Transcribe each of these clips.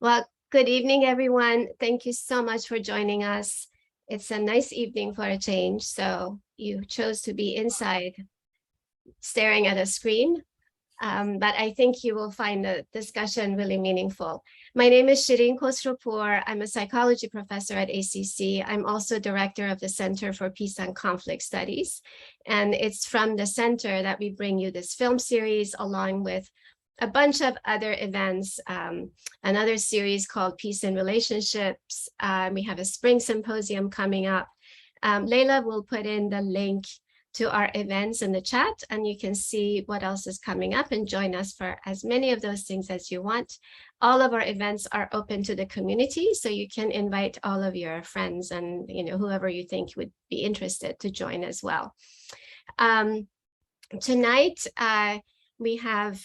Well, good evening, everyone. Thank you so much for joining us. It's a nice evening for a change. So you chose to be inside staring at a screen, but I think you will find the discussion really meaningful. My name is Shireen Khosropur. I'm a psychology professor at ACC. I'm also director of the Center for Peace and Conflict Studies. And it's from the center that we bring you this film series along with a bunch of other events, another series called Peace in Relationships. We have a spring symposium coming up. Leila will put in the link to our events in the chat, and you can see what else is coming up and join us for as many of those things as you want. All of our events are open to the community, so you can invite all of your friends and whoever you think would be interested to join as well. Tonight, we have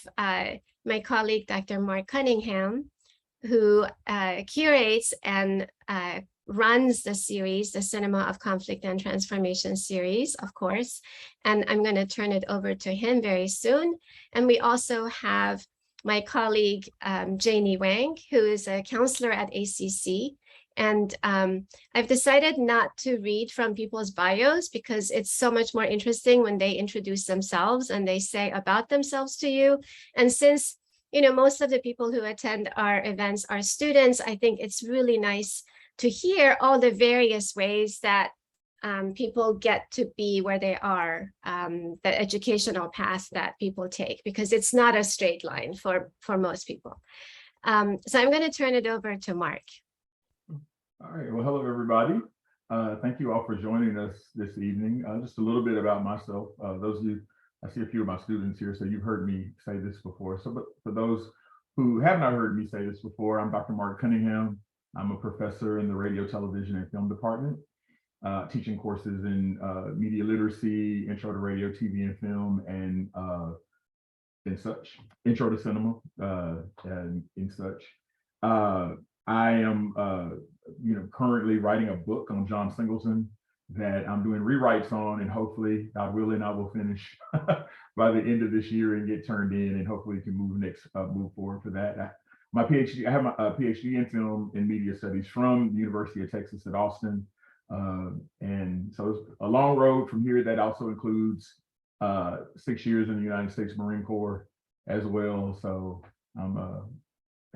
my colleague, Dr. Mark Cunningham, who curates and runs the series, the Cinema of Conflict and Transformation series, of course, and I'm going to turn it over to him very soon. And we also have my colleague, Janie Wang, who is a counselor at ACC. And I've decided not to read from people's bios because it's so much more interesting when they introduce themselves and they say about themselves to you. And since most of the people who attend our events are students, I think it's really nice to hear all the various ways that people get to be where they are, the educational path that people take, because it's not a straight line for most people. So I'm going to turn it over to Mark. All right, well, hello, everybody. Thank you all for joining us this evening. Just a little bit about myself. Those of you, I see a few of my students here, so you've heard me say this before. So, but for those who have not heard me say this before, I'm Dr. Mark Cunningham. I'm a professor in the radio, television, and film department, teaching courses in media literacy, intro to radio, TV, and film, and such, intro to cinema, and such. I am, currently writing a book on John Singleton that I'm doing rewrites on, and hopefully, God willing, I will finish by the end of this year and get turned in, and hopefully can move forward for that. My PhD, I have my PhD in film and media studies from the University of Texas at Austin. And so it's a long road from here. That also includes 6 years in the United States Marine Corps as well. So I'm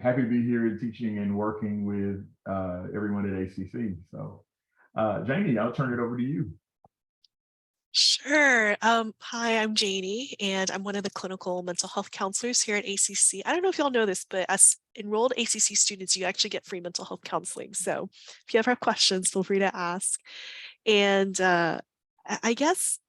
happy to be here and teaching and working with everyone at ACC. So Janie, I'll turn it over to you. Sure. Hi, I'm Janie, and I'm one of the clinical mental health counselors here at ACC. I don't know if y'all know this, but as enrolled ACC students, you actually get free mental health counseling. So if you ever have questions, feel free to ask. And I guess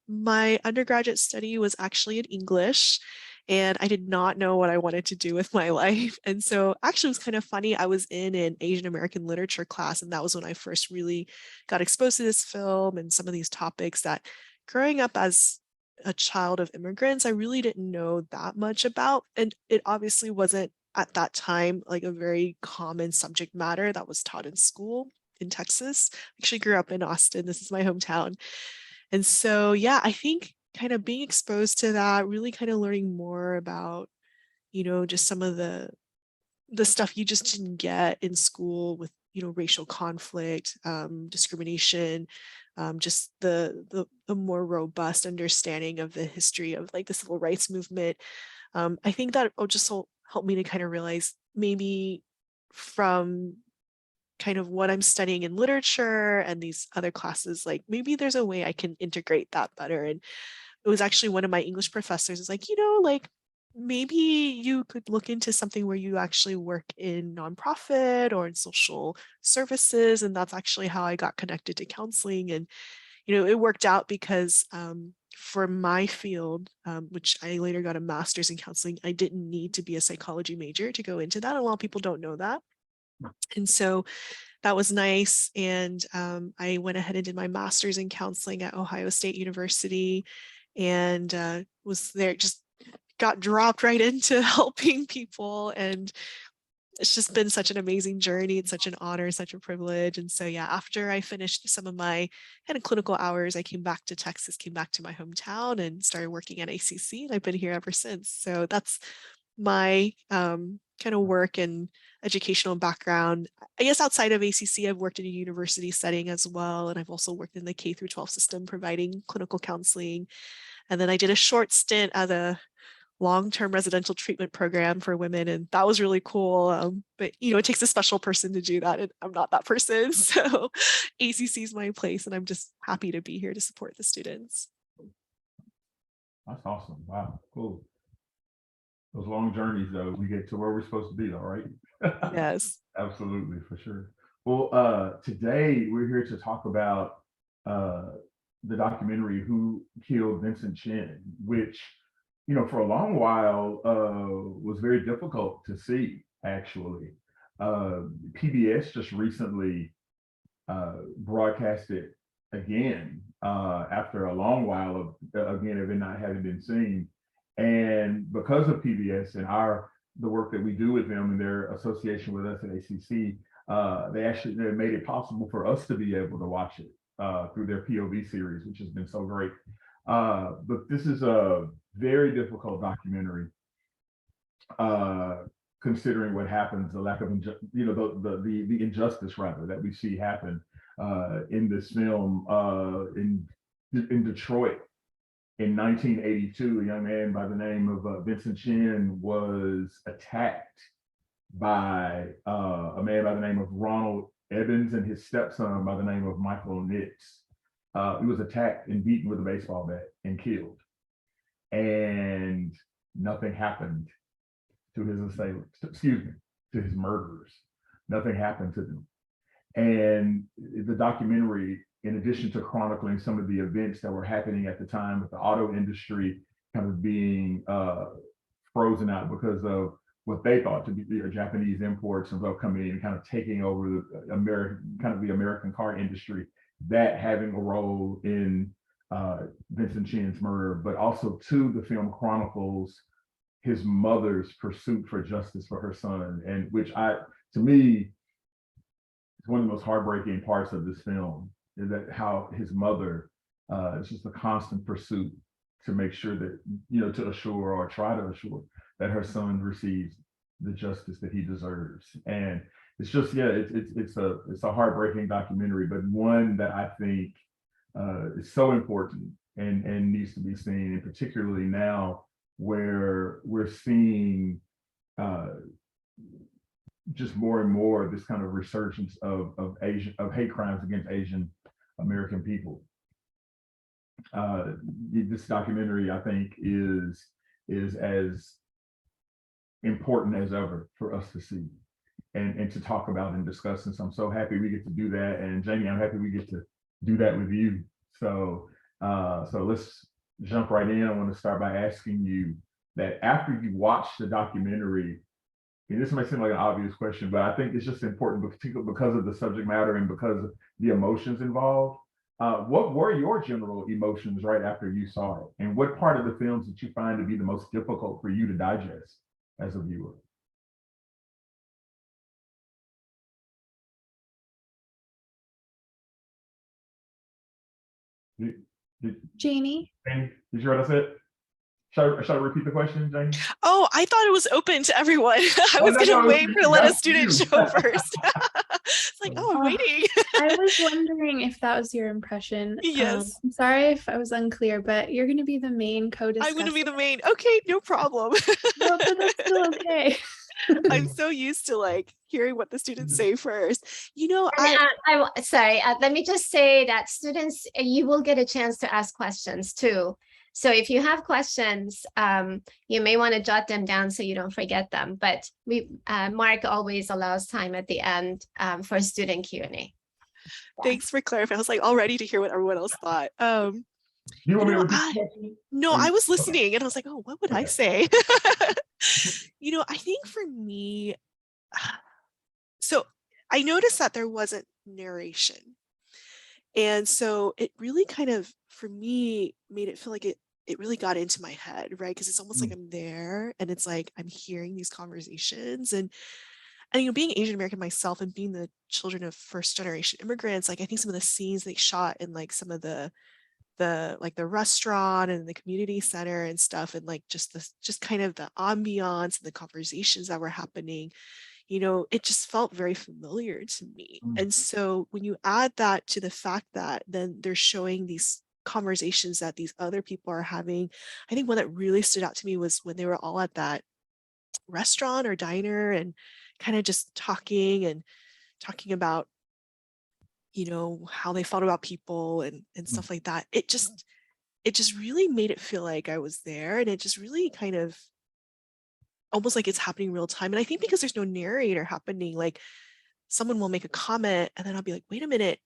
my undergraduate study was actually in English, and I did not know what I wanted to do with my life. And so actually it was kind of funny. I was in an Asian American literature class, and that was when I first really got exposed to this film and some of these topics that growing up as a child of immigrants, I really didn't know that much about. And it obviously wasn't at that time like a very common subject matter that was taught in school in Texas. I actually grew up in Austin. This is my hometown. And so, yeah, I think kind of being exposed to that, really kind of learning more about, just some of the stuff you just didn't get in school with, racial conflict, discrimination, just the more robust understanding of the history of like the civil rights movement. I think that will just help me to kind of realize maybe from kind of what I'm studying in literature and these other classes, like maybe there's a way I can integrate that better. And it was actually one of my English professors is like, like maybe you could look into something where you actually work in nonprofit or in social services. And that's actually how I got connected to counseling. And, it worked out because for my field, which I later got a master's in counseling, I didn't need to be a psychology major to go into that. A lot of people don't know that. And so that was nice. And I went ahead and did my master's in counseling at Ohio State University, and was there, just got dropped right into helping people. And it's just been such an amazing journey. It's such an honor, such a privilege. And so, yeah, after I finished some of my kind of clinical hours, I came back to Texas, came back to my hometown and started working at ACC. And I've been here ever since. So that's my kind of work and educational background, I guess outside of ACC, I've worked in a university setting as well. And I've also worked in the K through 12 system providing clinical counseling. And then I did a short stint at a long-term residential treatment program for women, and that was really cool. But it takes a special person to do that, and I'm not that person. So ACC is my place, and I'm just happy to be here to support the students. That's awesome. Wow, cool. Those long journeys, though, we get to where we're supposed to be, all right? Yes. Absolutely, for sure. Well, today we're here to talk about the documentary Who Killed Vincent Chin, which, for a long while was very difficult to see, actually. PBS just recently broadcast it again after a long while of it not having been seen. And because of PBS and the work that we do with them and their association with us at ACC, they made it possible for us to be able to watch it through their POV series, which has been so great. But this is a very difficult documentary, considering what happens, the lack of the injustice rather that we see happen in this film in Detroit. In 1982, a young man by the name of Vincent Chin was attacked by a man by the name of Ronald Evans and his stepson by the name of Michael Nitz. He was attacked and beaten with a baseball bat and killed. And nothing happened to his assailants, to his murderers. Nothing happened to them. And the documentary, in addition to chronicling some of the events that were happening at the time with the auto industry kind of being frozen out because of what they thought to be the Japanese imports and coming in and kind of taking over the American car industry, that having a role in Vincent Chin's murder, but also too, the film chronicles his mother's pursuit for justice for her son, and which to me, is one of the most heartbreaking parts of this film, is that how his mother is just a constant pursuit to make sure that, to assure or try to assure that her son receives the justice that he deserves. And it's just, it's a heartbreaking documentary, but one that I think is so important and needs to be seen, and particularly now where we're seeing just more and more this kind of resurgence of hate crimes against Asian American people. This documentary, I think, is as important as ever for us to see and to talk about and discuss. And so I'm so happy we get to do that. And Janie, I'm happy we get to do that with you. So let's jump right in. I want to start by asking you that after you watch the documentary, and this might seem like an obvious question, but I think it's just important, particularly because of the subject matter and because of the emotions involved. What were your general emotions right after you saw it? And what part of the films did you find to be the most difficult for you to digest as a viewer? Janie? Did you hear what I said? Should I repeat the question, Janie? Oh, I thought it was open to everyone. I was going to wait to let a student show first. It's like, I'm waiting. I was wondering if that was your impression. Yes. I'm sorry if I was unclear, but you're going to be the main co-discussor. I'm going to be the main. Okay, no problem. No, but that's still okay. I'm so used to hearing what the students say first. Sorry, let me just say that students, you will get a chance to ask questions too. So if you have questions, you may want to jot them down so you don't forget them. But Mark always allows time at the end for student Q&A. Thanks for clarifying. I was all ready to hear what everyone else thought. You want me to repeat the question? No, I was listening and I was like, oh, what would I say? I think for me, so I noticed that there wasn't narration. And so it really kind of, for me, made it feel like it really got into my head, right? Because it's almost like I'm there and it's like I'm hearing these conversations. And being Asian American myself and being the children of first generation immigrants, I think some of the scenes they shot in some of the the restaurant and the community center and stuff, and like just kind of the ambiance and the conversations that were happening, it just felt very familiar to me. And so when you add that to the fact that then they're showing these conversations that these other people are having, I think one that really stood out to me was when they were all at that restaurant or diner and kind of just talking about how they felt about people and stuff like that. It just really made it feel like I was there, and it just really kind of almost like it's happening real time. And I think because there's no narrator happening, like someone will make a comment and then I'll be like, wait a minute,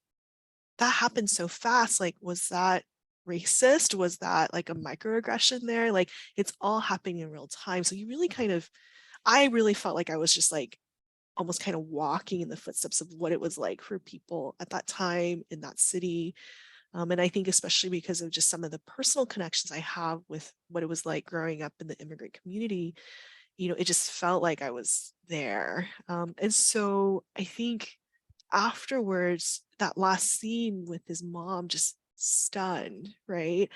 that happened so fast. Like, was that racist? Was that like a microaggression there? Like, it's all happening in real time. So I really felt like I was just like almost kind of walking in the footsteps of what it was like for people at that time in that city. And I think especially because of just some of the personal connections I have with what it was like growing up in the immigrant community, it just felt like I was there. And so I think afterwards, that last scene with his mom just stunned, right?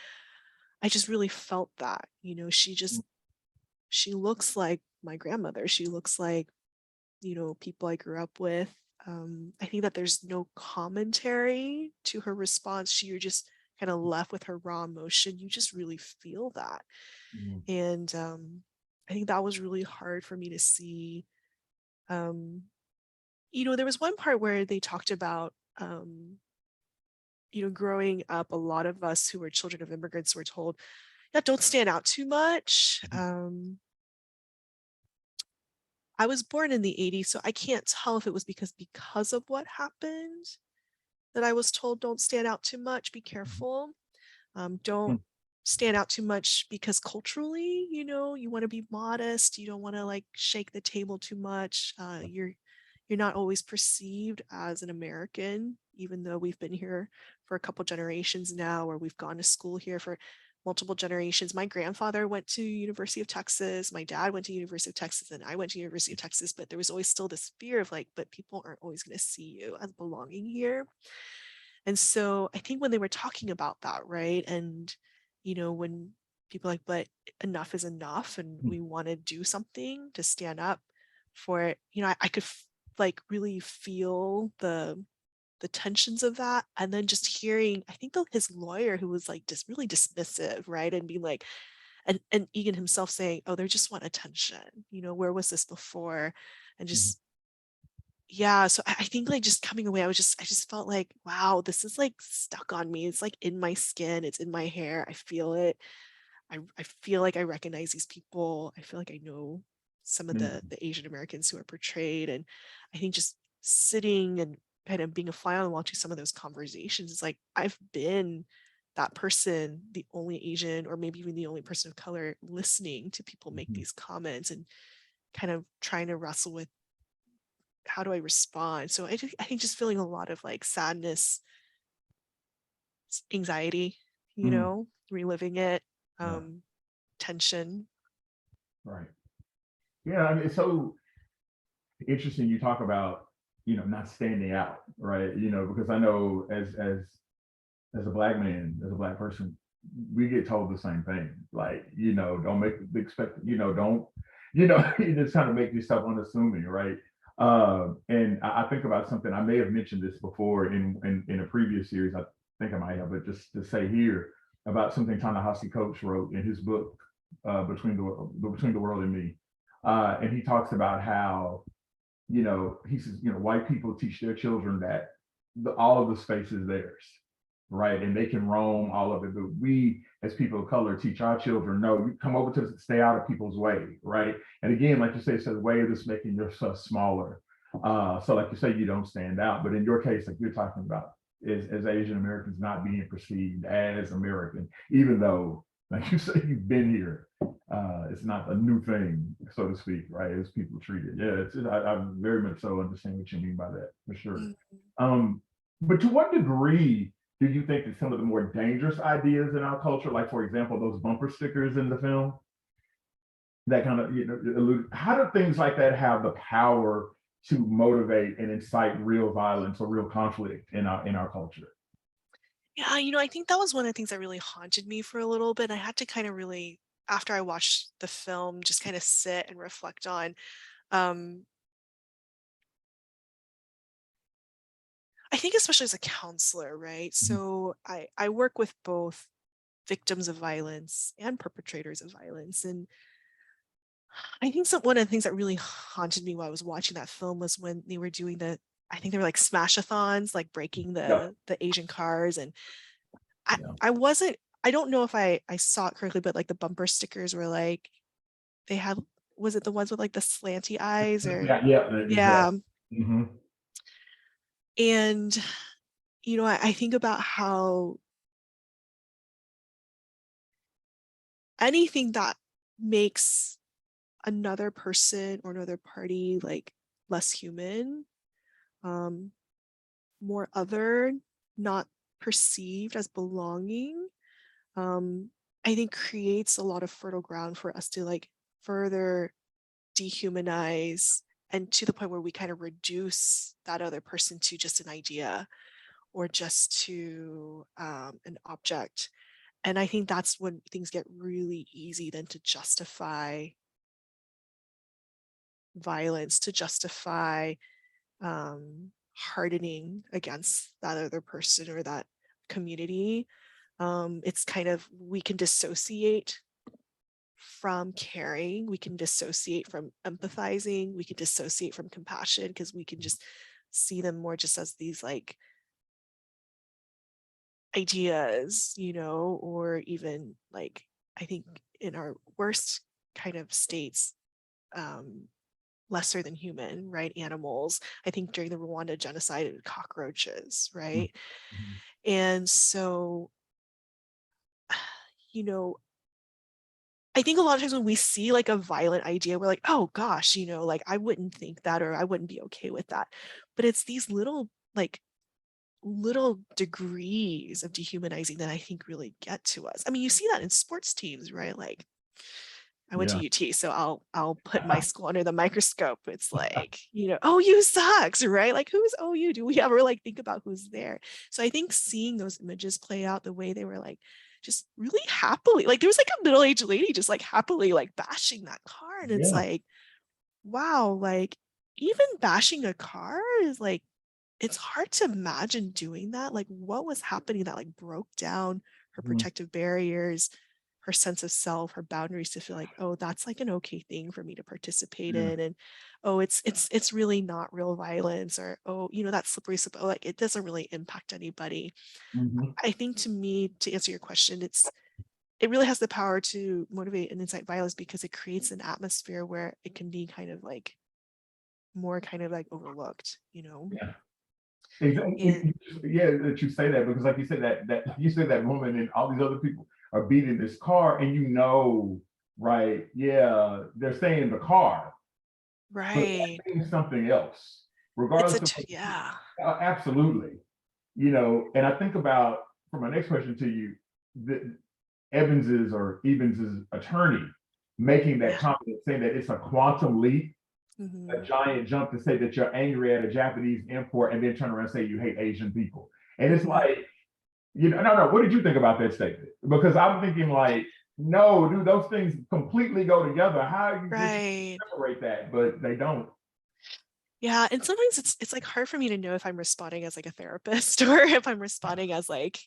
I just really felt that, she looks like my grandmother. She looks like, people I grew up with. I think that there's no commentary to her response. You're just kind of left with her raw emotion. You just really feel that. And I think that was really hard for me to see. There was one part where they talked about, growing up, a lot of us who were children of immigrants were told, yeah, don't stand out too much. I was born in the 80s, so I can't tell if it was because of what happened that I was told don't stand out too much, be careful. Don't stand out too much because culturally, you want to be modest. You don't want to like shake the table too much. You're not always perceived as an American, even though we've been here for a couple generations now, or we've gone to school here for multiple generations. My grandfather went to University of Texas. My dad went to University of Texas, and I went to University of Texas. But there was always still this fear of like, but people aren't always going to see you as belonging here. And so I think when they were talking about that, right, and when people are like, but enough is enough, and we want to do something to stand up for it, I could like really feel the tensions of that. And then just hearing, I think his lawyer, who was like just really dismissive, right, and being like, and Egan himself saying, oh, they just want attention, where was this before? And just yeah, so I think like just coming away, I just felt like, wow, this is like stuck on me. It's like in my skin, it's in my hair. I feel it. I feel like I recognize these people. I feel like I know some of the Asian Americans who are portrayed. And I think just sitting and kind of being a fly on the wall to some of those conversations, it's like I've been that person, the only Asian or maybe even the only person of color listening to people make these comments and kind of trying to wrestle with how do I respond? So I think just feeling a lot of like sadness, anxiety, reliving it, tension. Right. Yeah, I mean, it's so interesting you talk about, not standing out, right? Because I know as a black man, as a black person, we get told the same thing. Like, don't make expect, don't, you just kind of make yourself unassuming, right? And I think about something, I may have mentioned this before in a previous series, I think I might have, but just to say here about something Ta-Nehisi Coates wrote in his book, Between the World and Me. And he talks about how, he says, white people teach their children that all of the space is theirs, right? And they can roam all of it. But we, as people of color, teach our children, no, you come over to stay out of people's way, right? And again, like you say, it's a way of just making yourself smaller. So like you say, you don't stand out. But in your case, like you're talking about, is as Asian Americans not being perceived as American, even though, like you say, you've been here. It's not a new thing, so to speak, right? As people treat it. Yeah, I very much so understand what you mean by that, for sure. But to what degree do you think that some of the more dangerous ideas in our culture, like for example, those bumper stickers in the film, that kind of allude, how do things like that have the power to motivate and incite real violence or real conflict in our culture? Yeah, I think that was one of the things that really haunted me for a little bit. I had to kind of really, after I watched the film, just kind of sit and reflect on. Um, I think especially as a counselor, right? Mhm. So I work with both victims of violence and perpetrators of violence, and I think one of the things that really haunted me while I was watching that film was when they were doing I think they were like smash-a-thons, like breaking Yeah, the Asian cars, and I yeah, I wasn't I don't know if I saw it correctly, but like the bumper stickers were like they had, was it the ones with like the slanty eyes or yeah, yeah, yeah. exactly. Hmm. And I think about how anything that makes another person or another party like less human, um, more other, not perceived as belonging, um, I think creates a lot of fertile ground for us to like further dehumanize, and to the point where we kind of reduce that other person to just an idea or just to an object. And I think that's when things get really easy then to justify violence, to justify hardening against that other person or that community. It's kind of, we can dissociate from caring, we can dissociate from empathizing, we can dissociate from compassion because we can just see them more just as these like ideas, or even like, I think in our worst kind of states, um, lesser than human, right? Animals. I think during the Rwanda genocide, cockroaches, right? And so, you know, I think a lot of times when we see like a violent idea, we're like, oh gosh, like I wouldn't think that, or I wouldn't be okay with that. But it's these little degrees of dehumanizing that I think really get to us. I mean, you see that in sports teams, right? Like I went to Yeah. UT, so I'll put my school under the microscope. It's like, OU sucks, right? Like who's OU? Do we ever like think about who's there? So I think seeing those images play out the way they were like just really happily, like there was like a middle-aged lady just like happily like bashing that car. And it's Yeah. like, wow, like even bashing a car is like, it's hard to imagine doing that. Like what was happening that like broke down her Mhm. protective barriers, her sense of self, her boundaries to feel like, oh, that's like an okay thing for me to participate Yeah. in. And oh, it's really not real violence, or oh, that slippery slope, oh, like it doesn't really impact anybody. Mhm. I think to me, to answer your question, it really has the power to motivate and incite violence because it creates an atmosphere where it can be kind of like more kind of like overlooked. Yeah. And Exactly. Yeah, that you say that because, like you said, that you said that woman and all these other people are beating this car, and right? Yeah, they're staying in the car, but right. they're saying something else, It's regardless of what, yeah. absolutely. And I think about from my next question to you, the Evans's attorney making that Yeah. comment, saying that it's a quantum leap, a Mhm. giant jump to say that you're angry at a Japanese import and then turn around and say you hate Asian people. And it's Mhm. like, no. What did you think about that statement? Because I'm thinking like, no, dude, those things completely go together. How you just Right. separate that? But they don't. Yeah, and sometimes it's like hard for me to know if I'm responding as like a therapist or if I'm responding as like,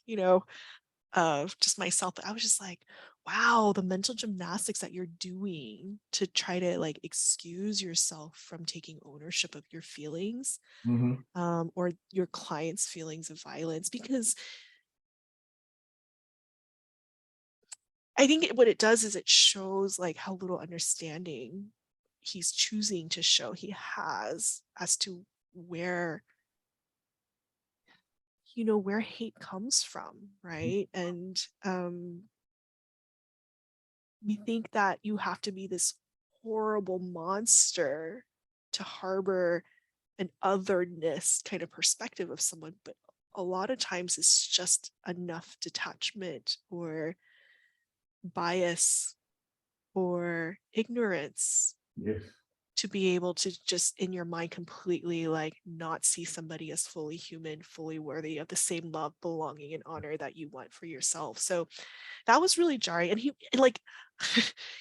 just myself. But I was just like, wow, the mental gymnastics that you're doing to try to like excuse yourself from taking ownership of your feelings, Mhm. or your client's feelings of violence. Because I think what it does is it shows like how little understanding he's choosing to show he has as to where where hate comes from, right? And we think that you have to be this horrible monster to harbor an otherness kind of perspective of someone, but a lot of times it's just enough detachment or bias or ignorance Yes. to be able to just in your mind completely like not see somebody as fully human, fully worthy of the same love, belonging, and honor that you want for yourself. So that was really jarring. And he like,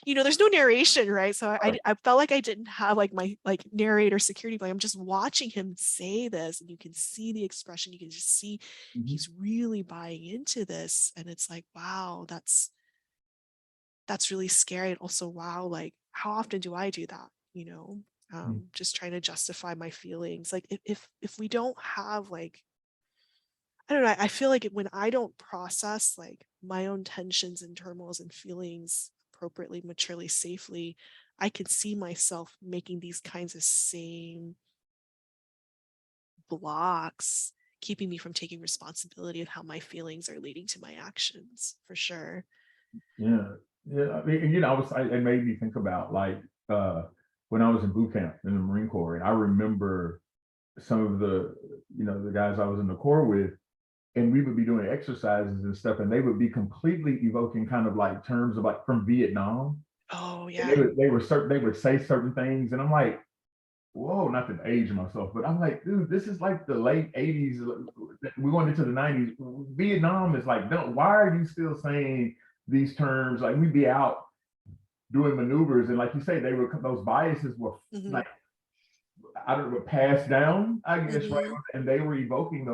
there's no narration, right? So I felt like I didn't have like my like narrator security blanket. I'm just watching him say this, and you can see the expression. You can just see he's really buying into this, and it's like, wow, that's really scary. And also, wow, like how often do I do that? Just trying to justify my feelings. Like if we don't have like, I don't know, I feel like when I don't process like my own tensions and turmoils and feelings appropriately, maturely, safely, I can see myself making these kinds of same blocks, keeping me from taking responsibility of how my feelings are leading to my actions, for sure. Yeah, yeah. I mean, it made me think about like when I was in boot camp in the Marine Corps, and I remember some of the guys I was in the Corps with, and we would be doing exercises and stuff, and they would be completely evoking kind of like terms of like from Vietnam. Oh And yeah. they would say certain things, and I'm like, whoa, not to age myself, but I'm like, dude, this is like the late 80s. We're going into the 90s. Vietnam is like, why are you still saying these terms? Like we'd be out doing maneuvers, and like you say, those biases were like, I don't know, passed down, I guess, right? And they were evoking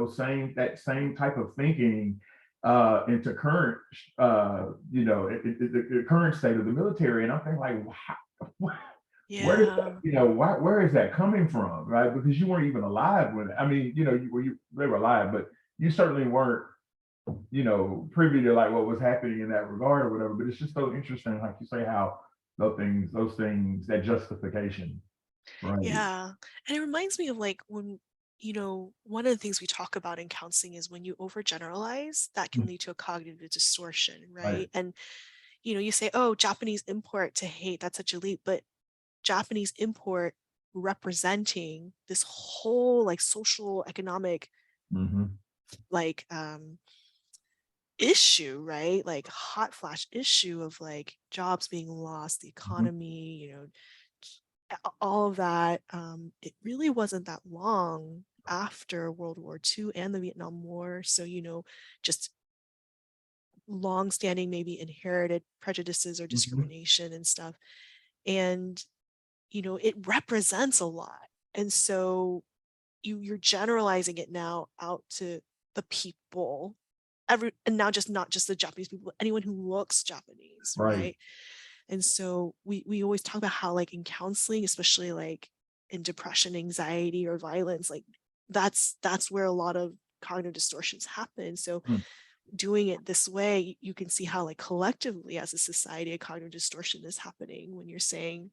that same type of thinking into current, the current state of the military. And I'm thinking like, wow, where is that, where is that coming from, right? Because you weren't even alive when, I mean, they were alive, but you certainly weren't, privy to like what was happening in that regard or whatever. But it's just so interesting, like you say, how those things, that justification. Right. Yeah. And it reminds me of like when, one of the things we talk about in counseling is when you overgeneralize, that can lead to a cognitive distortion, right? And, you say, oh, Japanese import to hate, that's such a leap, but Japanese import representing this whole like social, economic, like issue, right? Like hot flash issue of like jobs being lost, the economy, all of that. It really wasn't that long after World War II and the Vietnam War. So, just long-standing, maybe inherited prejudices or discrimination and stuff. And, it represents a lot. And so you're generalizing it now out to the people, and now just not just the Japanese people, anyone who looks Japanese, right? And so we always talk about how like in counseling, especially like in depression, anxiety, or violence, like that's where a lot of cognitive distortions happen. So doing it this way, you can see how like collectively as a society, a cognitive distortion is happening when you're saying,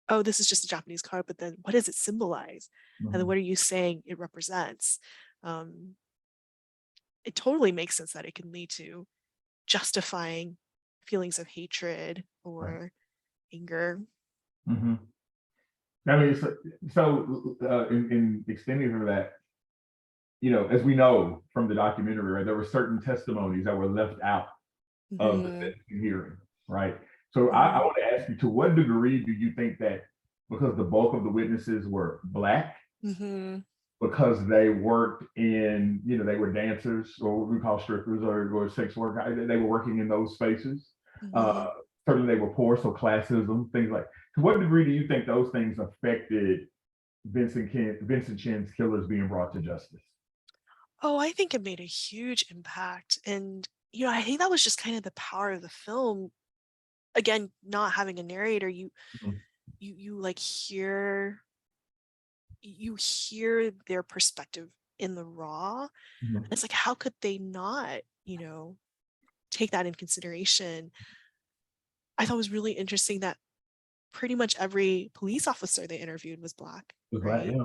oh, this is just a Japanese card, but then what does it symbolize? And then what are you saying it represents? It totally makes sense that it can lead to justifying feelings of hatred or anger. I mean, so in extending from that, as we know from the documentary, right, there were certain testimonies that were left out of the hearing, right? So I want to ask you, to what degree do you think that because the bulk of the witnesses were Black, because they worked in, they were dancers or what we call strippers or sex work, they were working in those spaces. Certainly they were poor, so classism, things like, to what degree do you think those things affected Vincent Chin's killers being brought to justice? Oh, I think it made a huge impact. And, I think that was just kind of the power of the film. Again, not having a narrator, you like hear their perspective in the raw. And it's like, how could they not, take that in consideration? I thought it was really interesting that pretty much every police officer they interviewed was Black, right?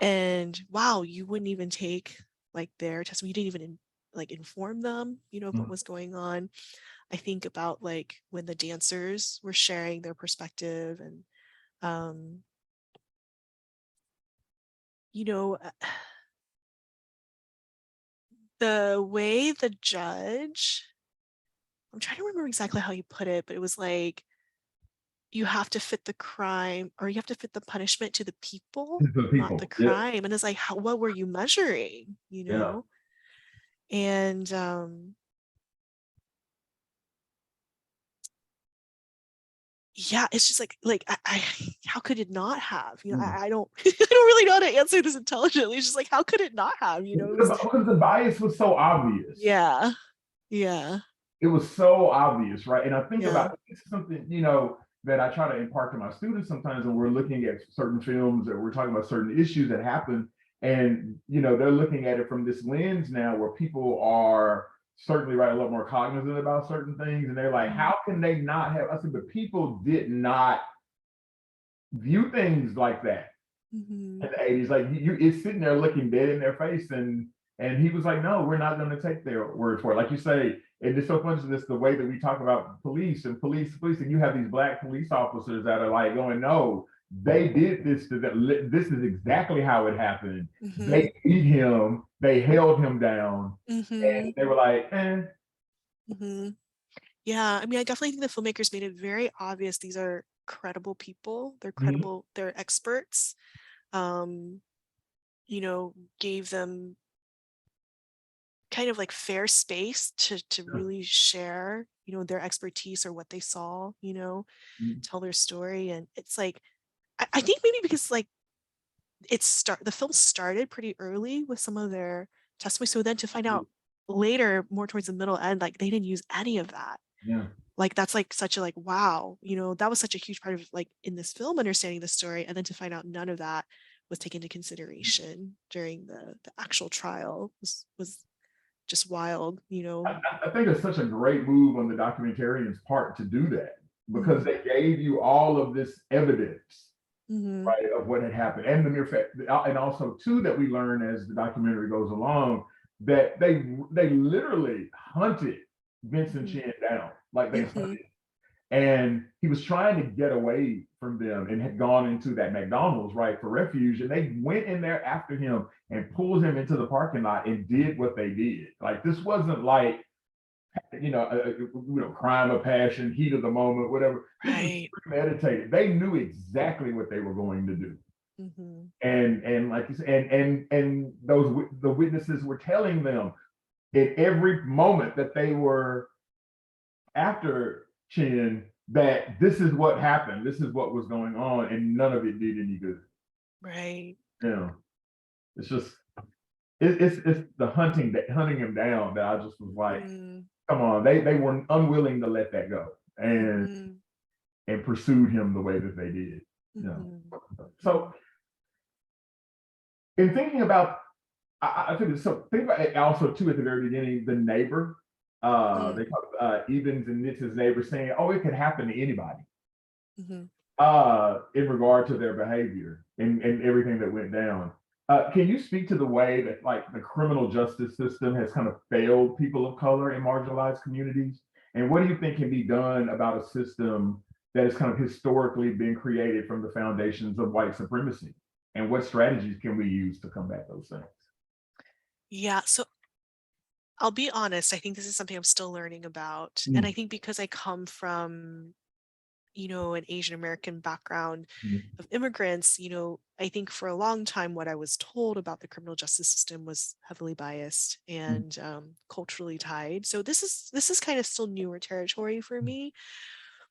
And wow, you wouldn't even take like their testimony. You didn't even like inform them, of what was going on. I think about like when the dancers were sharing their perspective and, the way the judge, I'm trying to remember exactly how he put it, but it was like, you have to fit the crime, or you have to fit the punishment to the people, The not the people. Yeah. crime. And it's like, what were you measuring, you Yeah. know? And yeah, it's just like I how could it not have? You know, I don't I don't really know how to answer this intelligently. It's just like, how could it not have? You know, it was, Because the bias was so obvious. yeah, yeah, It was so obvious, right? And I think yeah. about this is something, you know, that I try to impart to my students sometimes when we're looking at certain films or we're talking about certain issues that happen. And, you know, they're looking at it from this lens now where people are certainly, right, a lot more cognizant about certain things. And they're like, how can they not have? I said, but people did not view things like that Mm-hmm. in the 80s. Like it's sitting there looking dead in their face. And he was like, no, we're not going to take their word for it. Like you say, and it's so funny, this the way that we talk about police, and you have these Black police officers that are like going, no, they did this to them. This is exactly how it happened. Mm-hmm. They beat him, they held him down, Mm-hmm. and they were like, eh. Mm-hmm. Yeah, I mean, I definitely think the filmmakers made it very obvious these are credible people. They're credible, they're experts. You know, gave them kind of like fair space to really share, you know, their expertise or what they saw, you know, tell their story. And it's like, I think maybe because like the film started pretty early with some of their testimony. So then to find out later, more towards the middle end, like they didn't use any of that. Yeah. Like that's like such a like, wow, you know, that was such a huge part of like in this film understanding the story. And then to find out none of that was taken into consideration during the actual trial was just wild, you know. I think it's such a great move on the documentarian's part to do that because they gave you all of this evidence, right, of what had happened, and the mere fact, and also too that we learn as the documentary goes along that they literally hunted Vincent Chin down, like they hunted, and he was trying to get away from them and had gone into that McDonald's, right, for refuge, and they went in there after him and pulled him into the parking lot and did what they did. Like this wasn't like, you know, crime of passion, heat of the moment, whatever. This was premeditated. They knew exactly what they were going to do. And like you said, and the witnesses were telling them in every moment that they were after Chin that this is what happened, this is what was going on, and none of it did any good. Right. You know, it's just it's the hunting him down that I just was like, come on, they were unwilling to let that go and pursued him the way that they did. You know, so in thinking about, I think so. Think about it also too at the very beginning, the neighbor. They call Evans and Nitz's neighbor saying, "Oh, it could happen to anybody." In regard to their behavior and everything that went down. Can you speak to the way that like the criminal justice system has kind of failed people of color in marginalized communities? And what do you think can be done about a system that has kind of historically been created from the foundations of white supremacy? And what strategies can we use to combat those things? Yeah, so I'll be honest, I think this is something I'm still learning about. And I think because I come from, you know, an Asian American background of immigrants, you know, I think for a long time what I was told about the criminal justice system was heavily biased and culturally tied. So this is kind of still newer territory for me.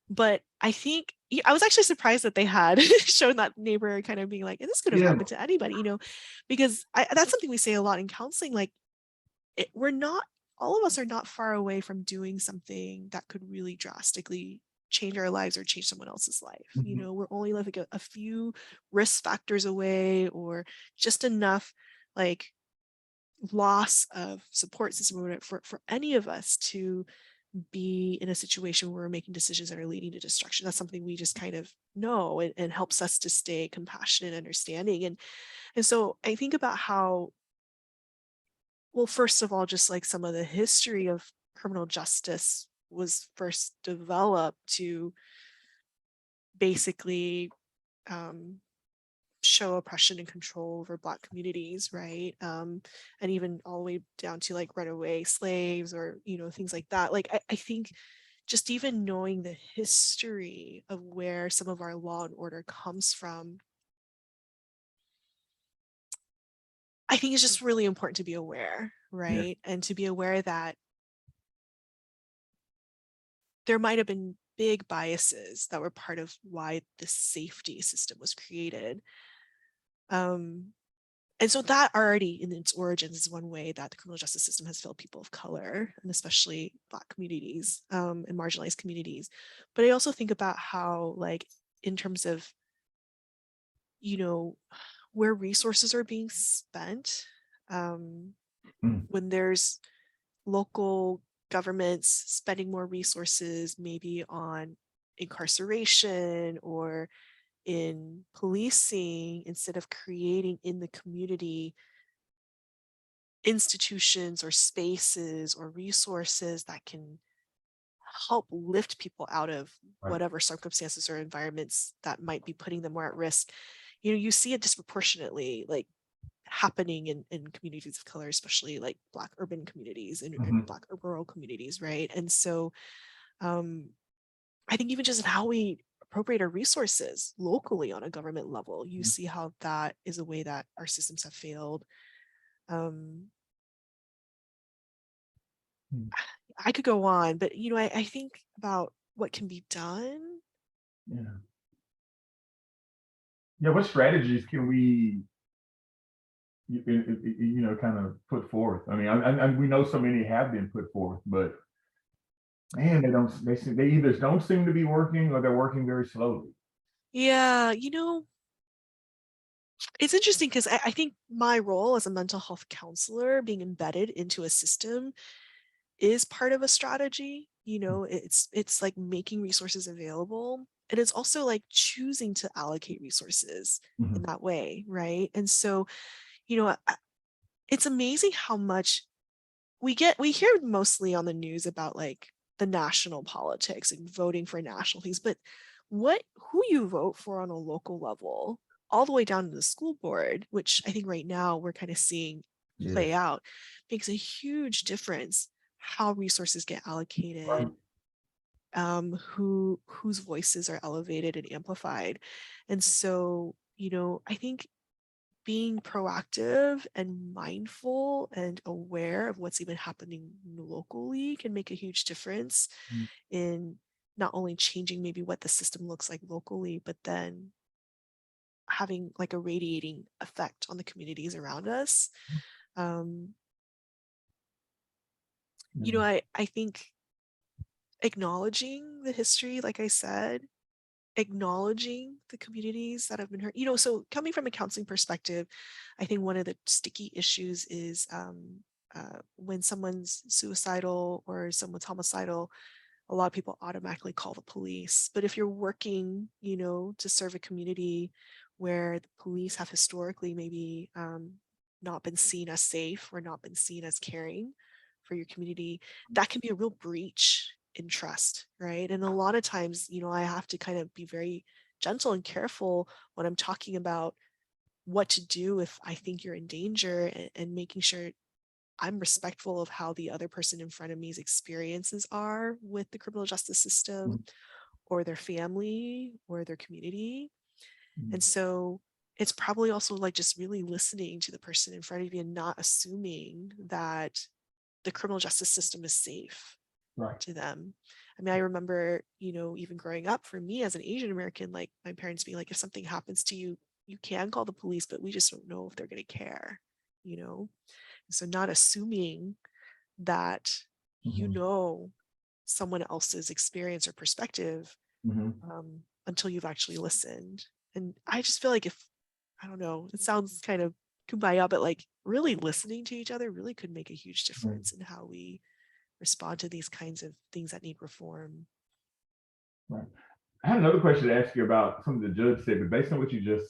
But I think I was actually surprised that they had shown that neighbor kind of being like, this could have happened to anybody, you know, because that's something we say a lot in counseling. Like we're not, all of us are not far away from doing something that could really drastically change our lives or change someone else's life. You know, we're only like a few risk factors away or just enough like loss of support system for any of us to be in a situation where we're making decisions that are leading to destruction. That's something we just kind of know and helps us to stay compassionate and understanding. And so I think about how, well, first of all, just like some of the history of criminal justice was first developed to basically show oppression and control over Black communities, right? And even all the way down to like runaway slaves or, you know, things like that. Like I think just even knowing the history of where some of our law and order comes from, I think it's just really important to be aware, right? And to be aware that there might have been big biases that were part of why the safety system was created. And so that already in its origins is one way that the criminal justice system has failed people of color, and especially Black communities and marginalized communities. But I also think about how, like, in terms of, you know, where resources are being spent, when there's local governments spending more resources maybe on incarceration or in policing instead of creating in the community institutions or spaces or resources that can help lift people out of whatever circumstances or environments that might be putting them more at risk. You see it disproportionately, like, happening in communities of color, especially like Black urban communities and Black rural communities, right? And so I think even just in how we appropriate our resources locally on a government level, you see how that is a way that our systems have failed. I could go on, but I think about what can be done. Yeah, what strategies can we kind of put forth? I mean, we know so many have been put forth, but man, they either don't seem to be working or they're working very slowly. Yeah, it's interesting because I think my role as a mental health counselor, being embedded into a system, is part of a strategy. It's like making resources available, and it's also like choosing to allocate resources in that way, right? And so, it's amazing how much we hear mostly on the news about like the national politics and voting for national things, but who you vote for on a local level, all the way down to the school board, which I think right now we're kind of seeing play out, makes a huge difference how resources get allocated, whose voices are elevated and amplified. And so, I think being proactive and mindful and aware of what's even happening locally can make a huge difference in not only changing maybe what the system looks like locally, but then having like a radiating effect on the communities around us. I think acknowledging the history, like I said, acknowledging the communities that have been hurt. So coming from a counseling perspective, I think one of the sticky issues is when someone's suicidal or someone's homicidal, a lot of people automatically call the police. But if you're working, to serve a community where the police have historically maybe not been seen as safe or not been seen as caring for your community, that can be a real breach in trust, right? And a lot of times, I have to kind of be very gentle and careful when I'm talking about what to do if I think you're in danger, and making sure I'm respectful of how the other person in front of me's experiences are with the criminal justice system or their family or their community. And so it's probably also like just really listening to the person in front of you and not assuming that the criminal justice system is safe to them. I mean, I remember, even growing up, for me as an Asian American, like my parents being like, if something happens to you, you can call the police, but we just don't know if they're going to care, So not assuming that, someone else's experience or perspective until you've actually listened. And I just feel like I don't know, it sounds kind of kumbaya, but like really listening to each other really could make a huge difference in how we respond to these kinds of things that need reform. Right. I had another question to ask you about something the judge said, but based on what you just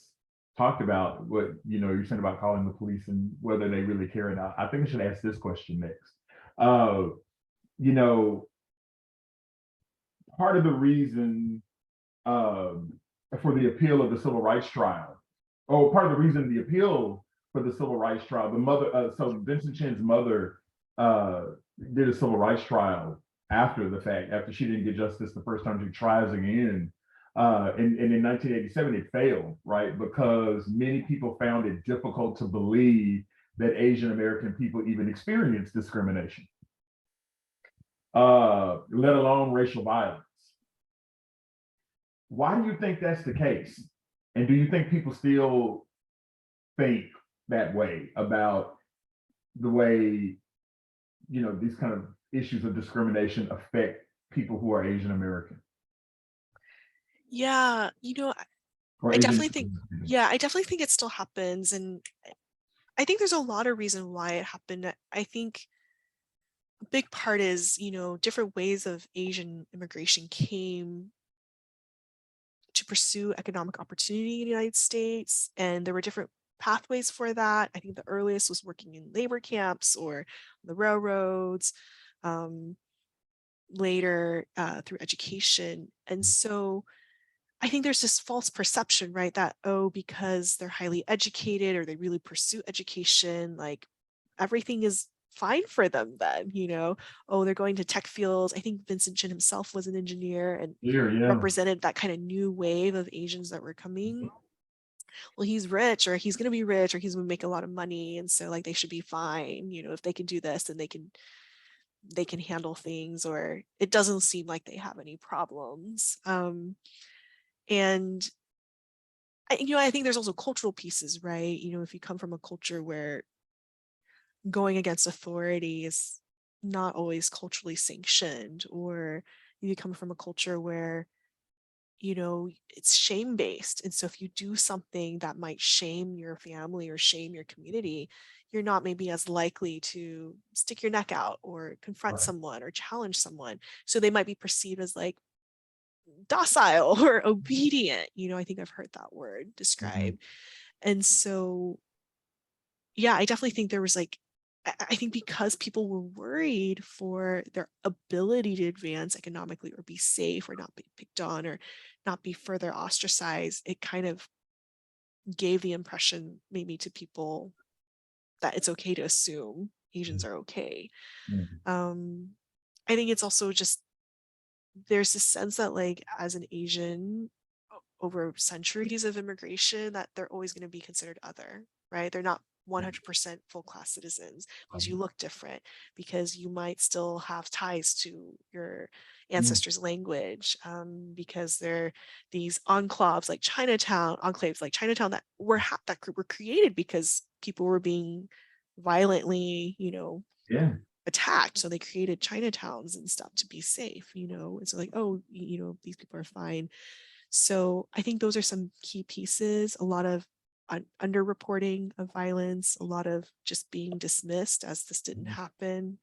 talked about, what you're saying about calling the police and whether they really care or not, I think I should ask this question next. Part of the reason for the appeal of the civil rights trial, or part of the reason the appeal for the civil rights trial, the mother, so Vincent Chin's mother did a civil rights trial after the fact, after she didn't get justice the first time, she tries again. And in 1987, it failed, right? Because many people found it difficult to believe that Asian American people even experience discrimination, let alone racial violence. Why do you think that's the case? And do you think people still think that way about the way, these kind of issues of discrimination affect people who are Asian American Yeah, or I Asian? definitely think, yeah, I definitely think it still happens. And I think there's a lot of reason why it happened. I think a big part is, different ways of Asian immigration came to pursue economic opportunity in the United States. And there were different pathways for that. I think the earliest was working in labor camps or the railroads, later through education. And so I think there's this false perception, right, that, oh, because they're highly educated or they really pursue education, like everything is fine for them then, oh, they're going to tech fields. I think Vincent Chin himself was an engineer and Yeah. represented that kind of new wave of Asians that were coming. Well, he's rich, or he's going to be rich, or he's going to make a lot of money. And so like they should be fine, if they can do this, then they can handle things, or it doesn't seem like they have any problems. And I think there's also cultural pieces, right? If you come from a culture where going against authority is not always culturally sanctioned, or you come from a culture where, it's shame based. And so if you do something that might shame your family or shame your community, you're not maybe as likely to stick your neck out or confront Right. someone or challenge someone. So they might be perceived as like docile or obedient. I think I've heard that word described. And so, yeah, I definitely think there was like, I think because people were worried for their ability to advance economically or be safe or not be picked on or not be further ostracized, it kind of gave the impression maybe to people that it's okay to assume Asians are okay. Um, I think it's also just there's this sense that like as an Asian over centuries of immigration that they're always going to be considered other, right? They're not 100% full class citizens because you look different, because you might still have ties to your ancestors' language, because they're these enclaves like Chinatown that were created because people were being violently, Yeah. attacked. So they created Chinatowns and stuff to be safe, and so like, oh, these people are fine. So I think those are some key pieces, a lot of underreporting of violence, a lot of just being dismissed as this didn't happen.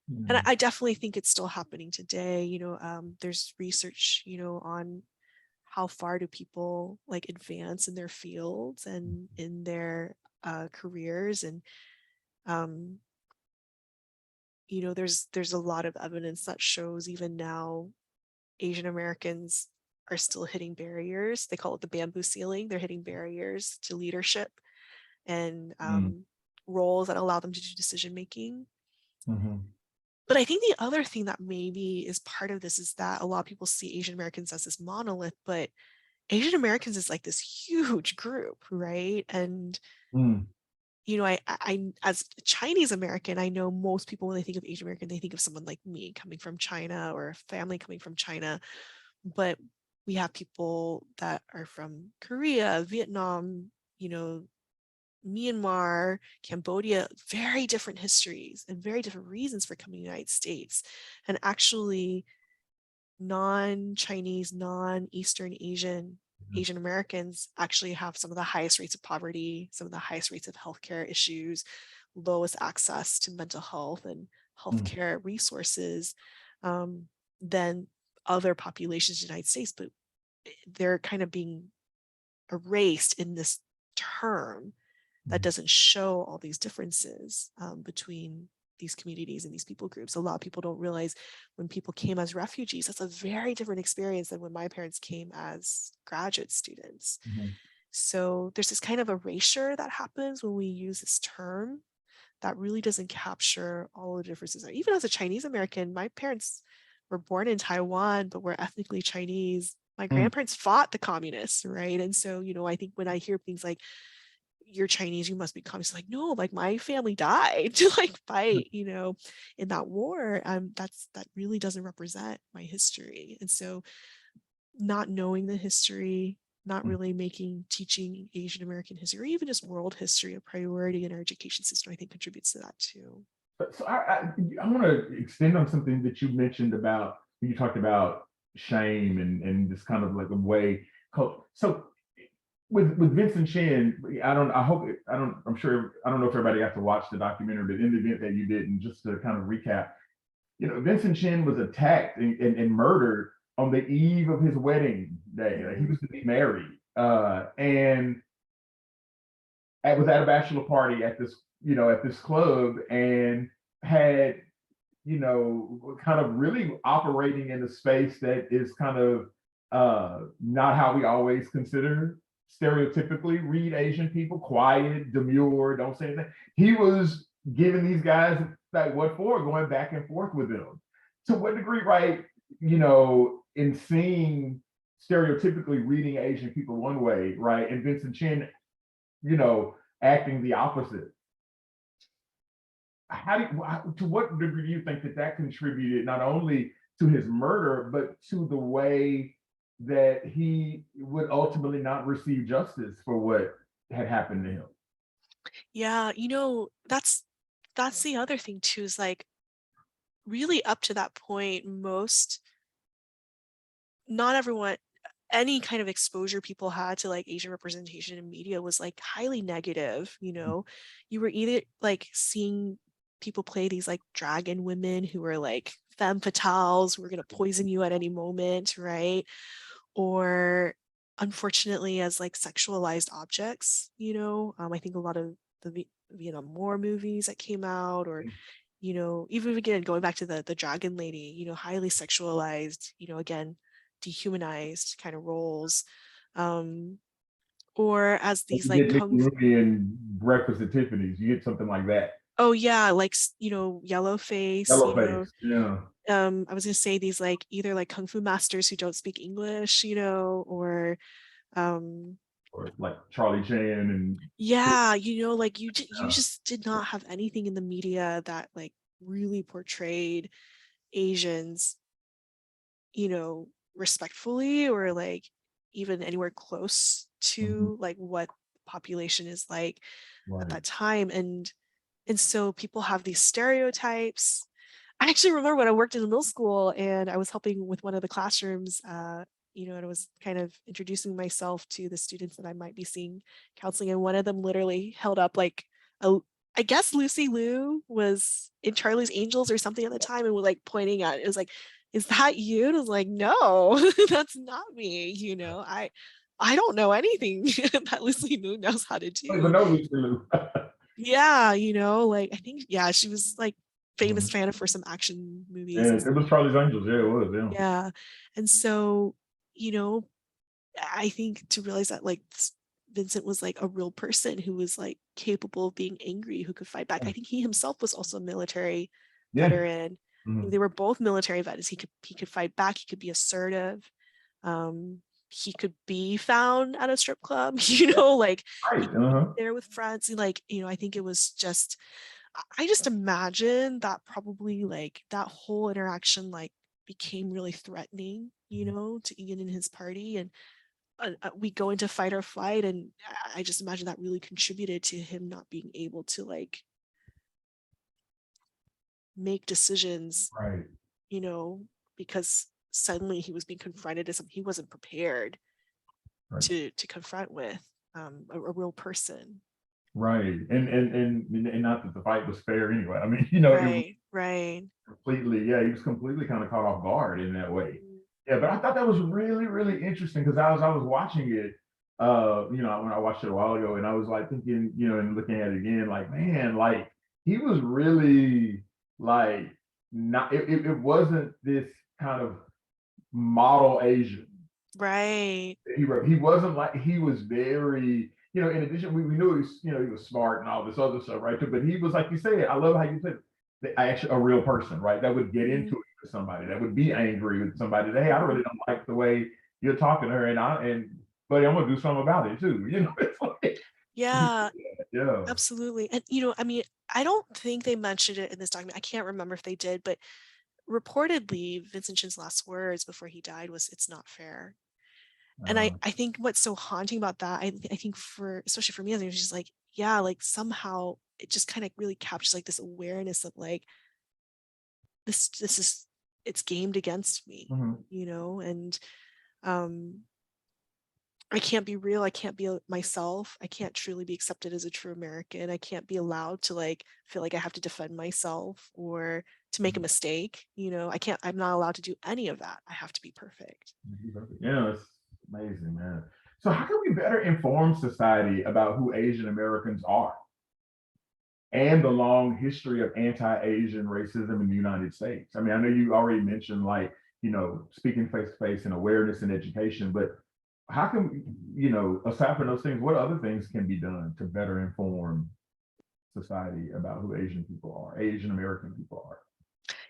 And I definitely think it's still happening today. There's research, on how far do people like advance in their fields and in their careers. And, there's a lot of evidence that shows even now Asian Americans are still hitting barriers. They call it the bamboo ceiling. They're hitting barriers to leadership and roles that allow them to do decision making. But I think the other thing that maybe is part of this is that a lot of people see Asian Americans as this monolith, but Asian Americans is like this huge group, right? And I as a Chinese American, I know most people when they think of Asian American, they think of someone like me coming from China or a family coming from China. But we have people that are from Korea, Vietnam, Myanmar, Cambodia, very different histories and very different reasons for coming to the United States. And actually, non-Chinese, non-Eastern Asian Americans actually have some of the highest rates of poverty, some of the highest rates of healthcare issues, lowest access to mental health and healthcare resources than other populations in the United States. But they're kind of being erased in this term that doesn't show all these differences between these communities and these people groups. A lot of people don't realize when people came as refugees, that's a very different experience than when my parents came as graduate students. So there's this kind of erasure that happens when we use this term that really doesn't capture all the differences. Even as a Chinese American, my parents were born in Taiwan, but were ethnically Chinese. My grandparents fought the communists, right? And so, I think when I hear things like, you're Chinese, you must be communist, like, no, like my family died to like fight, in that war. That really doesn't represent my history. And so not knowing the history, not really teaching Asian American history or even just world history a priority in our education system, I think contributes to that too. So I want to extend on something that you mentioned about, you talked about shame and this kind of like a way. So with Vincent Chin, I'm sure, I don't know if everybody got to watch the documentary, but in the event that you didn't, just to kind of recap, Vincent Chin was attacked and murdered on the eve of his wedding day. Like, he was to be married, and was at a bachelor party at this club, and had, kind of really operating in a space that is kind of not how we always consider stereotypically read Asian people: quiet, demure, don't say anything. He was giving these guys like what for, going back and forth with them. To what degree, right? In seeing stereotypically reading Asian people one way, right, and Vincent Chin, acting the opposite. To what degree do you think that contributed not only to his murder, but to the way that he would ultimately not receive justice for what had happened to him? Yeah, that's the other thing too, is like really up to that point, not everyone, any kind of exposure people had to like Asian representation in media was like highly negative. You were either like seeing people play these like dragon women who were like femme fatales who were going to poison you at any moment, right? Or unfortunately as like sexualized objects. I think a lot of the Vietnam War movies that came out, or even again going back to the dragon lady, highly sexualized, again dehumanized kind of roles, or as Like these you like get Nick Rooney in Breakfast at Tiffany's, you get something like that. oh yeah, like yellow face, Yellow face, yeah. I was gonna say these like either like kung fu masters who don't speak English, or Or like Charlie Chan and yeah, like you just did not have anything in the media that like really portrayed Asians, respectfully, or like even anywhere close to like what population is like at right. that time. And so people have these stereotypes. I actually remember when I worked in the middle school and I was helping with one of the classrooms, and I was kind of introducing myself to the students that I might be seeing counseling, and one of them literally held up like I guess Lucy Liu was in Charlie's Angels or something at the time, and was like pointing at it. It was like, is that you? And I was like, no, that's not me. I don't know anything that Lucy Liu knows how to I don't even do. know Lucy Liu. Yeah, like I think, yeah, she was like famous fan for some action movies Yeah, and it stuff. was Charlie's Angels. Yeah, it was. Yeah. Yeah. And so, you know, I think to realize that like Vincent was like a real person who was like capable of being angry, who could fight back. I think he himself was also a military Yeah. veteran. Mhm. They were both military vets. He could fight back. He could be assertive. He could be found at a strip club. Like he Right. could be there with friends. And like, I think it was just. I just imagine that probably like that whole interaction like became really threatening, to Ian and his party, and we go into fight or flight, and I just imagine that really contributed to him not being able to like make decisions, Right. because suddenly he was being confronted to something he wasn't prepared Right. to confront with, a real person. Right. And not that the fight was fair anyway. I mean, Right, right. he was completely kind of caught off guard in that way. Yeah, but I thought that was really, really interesting because I was watching it, when I watched it a while ago, and I was like thinking, and looking at it again, like, man, like he was really like not it wasn't this kind of model Asian. Right. He wasn't like, he was very, you know, in addition, we knew he was, you know, he was smart and all this other stuff, right? But he was, like you said, I love how you said actually a real person, right? That would get into it with somebody, that would be angry with somebody, that, hey, I really don't like the way you're talking to her, but I'm gonna do something about it too. You know, it's like, Yeah, yeah. absolutely. And, you know, I mean, I don't think they mentioned it in this document. I can't remember if they did, but reportedly, Vincent Chin's last words before he died was, "It's not fair." And I think what's so haunting about that, I think for, especially for me, I was just like, yeah, like somehow it just kind of really captures like this awareness of like, this is, it's gamed against me, Mhm. you know, and um I can't be real. I can't be myself. I can't truly be accepted as a true American. I can't be allowed to like feel like I have to defend myself or to make a mistake. You know, I'm not allowed to do any of that. I have to be perfect. Yeah, it's amazing, man. So how can we better inform society about who Asian Americans are and the long history of anti-Asian racism in the United States? I mean, I know you already mentioned, like, you know, speaking face to face and awareness and education, but how can, you know, aside from those things, what other things can be done to better inform society about who Asian people are, Asian American people are?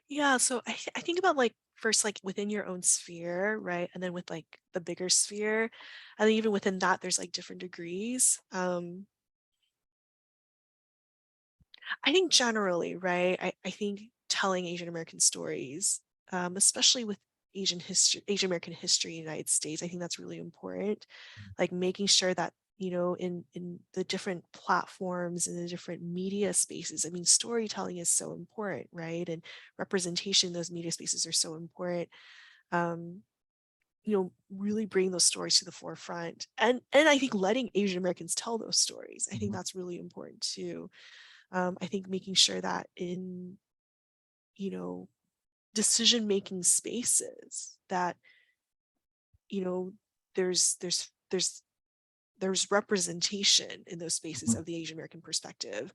Yeah. So I think about like first, like within your own sphere, right? And then with like the bigger sphere. And then even within that, there's like different degrees. I think generally, right? I think telling Asian American stories, especially with Asian American history in the United States, I think that's really important. Like making sure that, you know, in the different platforms and the different media spaces, I mean, storytelling is so important, right? And representation in those media spaces are so important. Um, you know, really bring those stories to the forefront. And I think letting Asian Americans tell those stories, I think Mhm. that's really important too. I think making sure that in, you know, decision making spaces that, you know, there's there's there's there's representation in those spaces Mhm. of the Asian American perspective.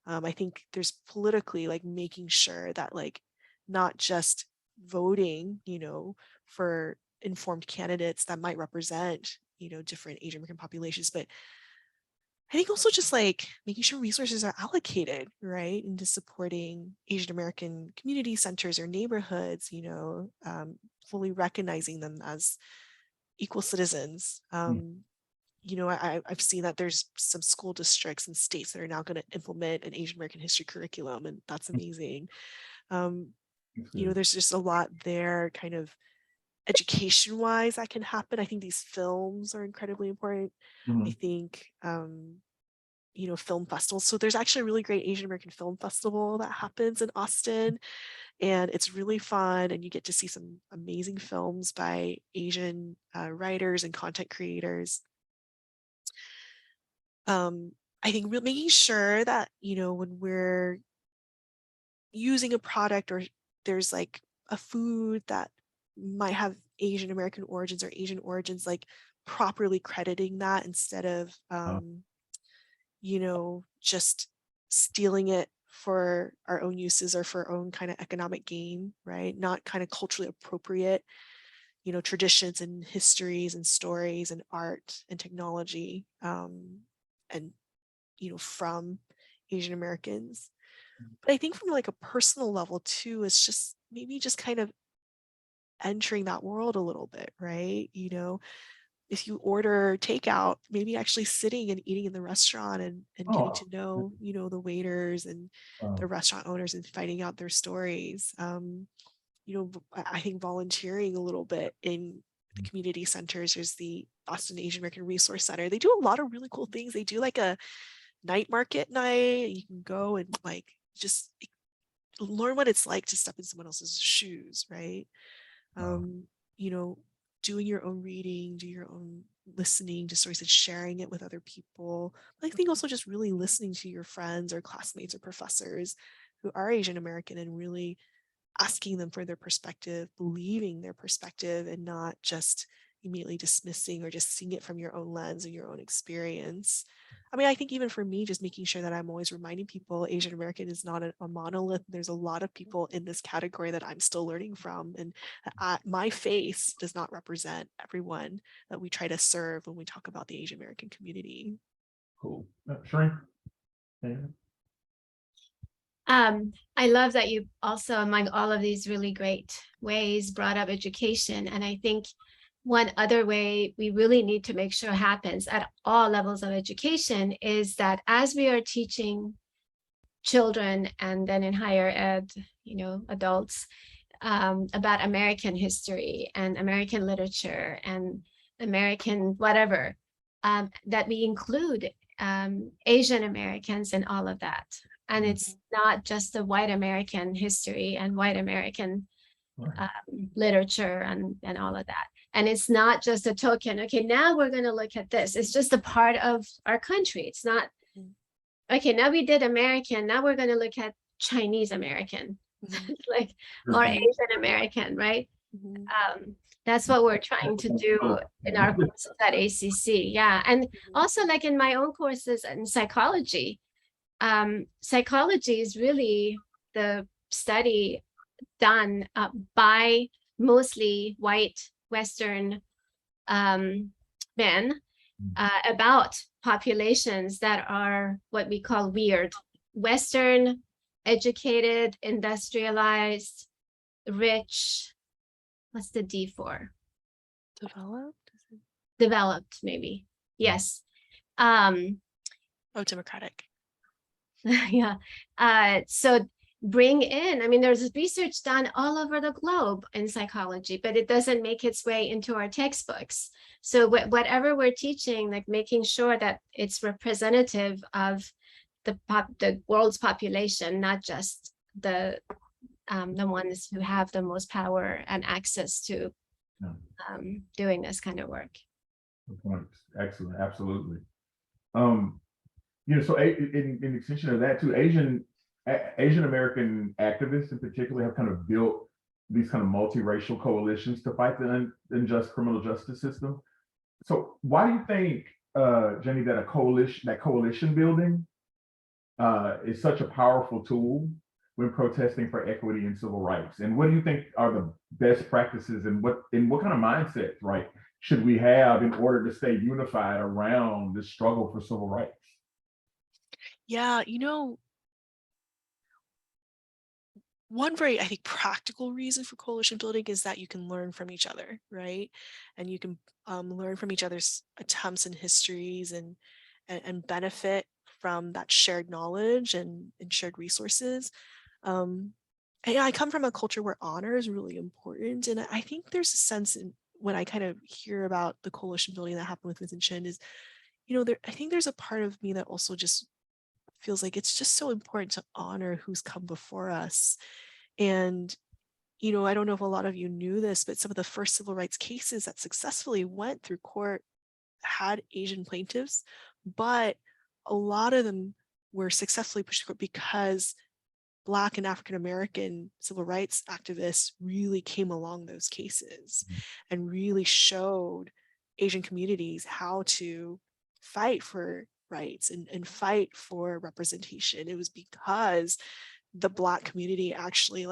I think there's politically like making sure that like not just voting, you know, for informed candidates that might represent, you know, different Asian American populations, but I think also just like making sure resources are allocated, right, into supporting Asian American community centers or neighborhoods, you know, fully recognizing them as equal citizens. You know, I've seen that there's some school districts and states that are now going to implement an Asian American history curriculum, and that's amazing. Um, you know, there's just a lot there, kind of education wise, that can happen. I think these films are incredibly important. I Mhm. think you know, film festivals. So there's actually a really great Asian American Film Festival that happens in Austin, and it's really fun. And you get to see some amazing films by Asian writers and content creators. Um, I think making sure that, you know, when we're using a product or there's like a food that might have Asian American origins or Asian origins, like properly crediting that instead of you know, just stealing it for our own uses or for our own kind of economic gain, right? Not kind of culturally appropriate, you know, traditions and histories and stories and art and technology, and, you know, from Asian Americans. But I think from like a personal level too, it's just maybe just kind of entering that world a little bit, right? You know, if you order takeout, maybe actually sitting and eating in the restaurant and getting Oh, to know, you know, the waiters and the wow. restaurant owners and finding out their stories. You know, I think volunteering a little bit in the community centers. There's the Austin Asian American Resource Center. They do a lot of really cool things. They do like a night market night. You can go and like just learn what it's like to step in someone else's shoes, right? Wow. um, you know, doing your own reading, do your own listening to stories and sharing it with other people. But I think also just really listening to your friends or classmates or professors who are Asian American and really asking them for their perspective, believing their perspective, and not just immediately dismissing or just seeing it from your own lens and your own experience. I mean, I think even for me, just making sure that I'm always reminding people Asian American is not a monolith. There's a lot of people in this category that I'm still learning from. And my face does not represent everyone that we try to serve when we talk about the Asian American community. Cool. Shrink. Yeah. I love that you also, among all of these really great ways, brought up education. And I think one other way we really need to make sure happens at all levels of education is that as we are teaching children and then in higher ed, adults, about American history and American literature and American whatever, that we include Asian Americans in all of that. And it's not just the white American history and white American Right. literature and all of that. And it's not just a token, okay, now we're going to look at this. It's just a part of our country. It's not, okay, now we did American, now we're going to look at Chinese American, like, or Asian American, right? That's what we're trying to do in our courses at ACC. Yeah. And also like in my own courses in psychology, psychology is really the study done by mostly white Western men about populations that are what we call weird, Western, educated, industrialized, rich. What's the D for? Developed? Developed, maybe. Yes. Oh, democratic. Yeah. So bring in, I mean, there's research done all over the globe in psychology, but it doesn't make its way into our textbooks. So whatever we're teaching, like making sure that it's representative of the world's population, not just the ones who have the most power and access to doing this kind of work. Good point. Excellent. Absolutely. So in extension of that too, Asian American activists in particular have kind of built these kind of multiracial coalitions to fight the unjust criminal justice system. So why do you think, Jenny, that coalition building is such a powerful tool when protesting for equity and civil rights? And what do you think are the best practices, and what kind of mindsets, right, should we have in order to stay unified around this struggle for civil rights? Yeah, one very, I think, practical reason for coalition building is that you can learn from each other, right? And you can learn from each other's attempts and histories and benefit from that shared knowledge and shared resources. And I come from a culture where honor is really important. And I think there's a sense in when I kind of hear about the coalition building that happened with Vincent Chin is, I think there's a part of me that also just feels like it's just so important to honor who's come before us. And, I don't know if a lot of you knew this, but some of the first civil rights cases that successfully went through court had Asian plaintiffs, but a lot of them were successfully pushed to court because Black and African American civil rights activists really came along those cases and really showed Asian communities how to fight for rights and fight for representation. It was because the Black community actually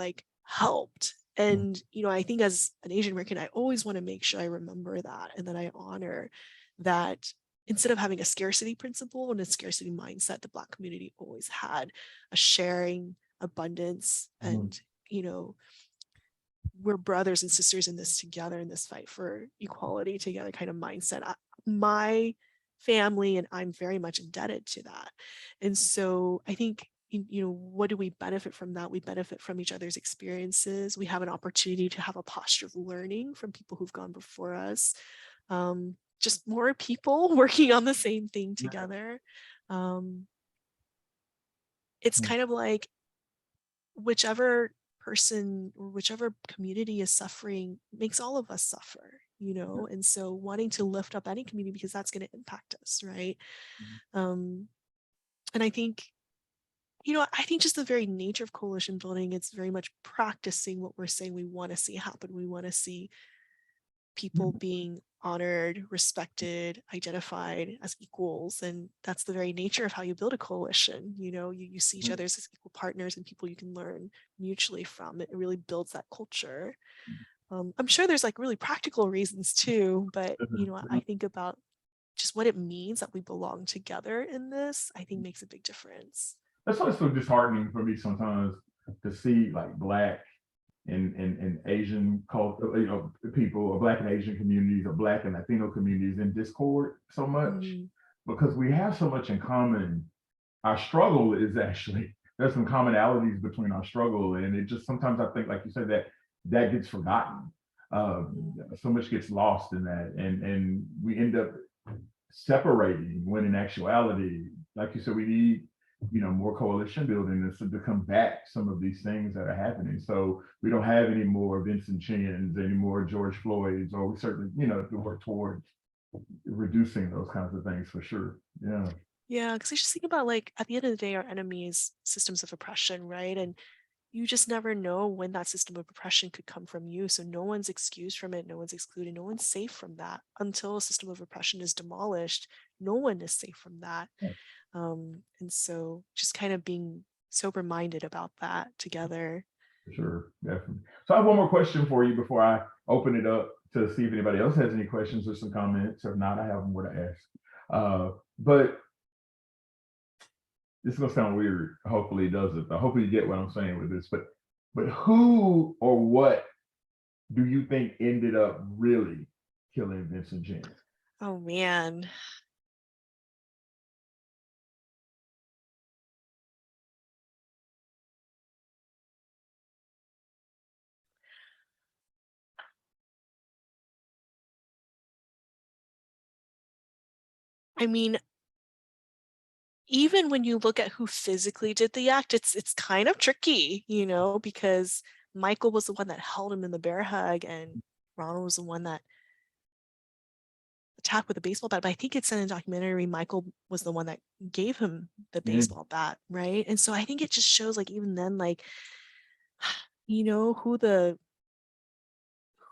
helped. And, I think as an Asian American, I always want to make sure I remember that and that I honor that instead of having a scarcity principle and a scarcity mindset, the Black community always had a sharing, abundance, and, we're brothers and sisters in this together, in this fight for equality together kind of mindset. My family and I'm very much indebted to that. And so I think, what do we benefit from that? We benefit from each other's experiences. We have an opportunity to have a posture of learning from people who've gone before us. Just more people working on the same thing together. It's kind of like whichever person or whichever community is suffering makes all of us suffer, and so wanting to lift up any community because that's going to impact us, right? And I think, I think just the very nature of coalition building, it's very much practicing what we're saying we want to see happen. We want to see people being honored, respected, identified as equals. And that's the very nature of how you build a coalition. You see each other as equal partners and people you can learn mutually from. It really builds that culture. I'm sure there's really practical reasons too, but I think about just what it means that we belong together in this, I think makes a big difference. That's why it's so disheartening for me sometimes to see like Black and Asian culture, people, or Black and Asian communities, or Black and Latino communities in discord so much, because we have so much in common. Our struggle is actually, there's some commonalities between our struggle, and it just sometimes I think, like you said, that gets forgotten. So much gets lost in that, and we end up separating, when in actuality, like you said, we need more coalition building to combat some of these things that are happening. So we don't have any more Vincent Chins, any more George Floyds, or we certainly to work towards reducing those kinds of things for sure. Yeah, because I just think about, like, at the end of the day, our enemy is systems of oppression, right? And you just never know when that system of oppression could come from you. So no one's excused from it, no one's excluded, no one's safe from that. Until a system of oppression is demolished, no one is safe from that. And so just kind of being sober-minded about that together. For sure, definitely. So I have one more question for you before I open it up to see if anybody else has any questions or some comments. If not, I have more to ask. But this is gonna sound weird. Hopefully it doesn't. Hopefully you get what I'm saying with this. But who or what do you think ended up really killing Vincent Chin? Oh man. I mean, even when you look at who physically did the act, it's kind of tricky, because Michael was the one that held him in the bear hug, and Ronald was the one that attacked with a baseball bat. But I think it's in a documentary, Michael was the one that gave him the baseball bat, right? And so I think it just shows, like, even then, like,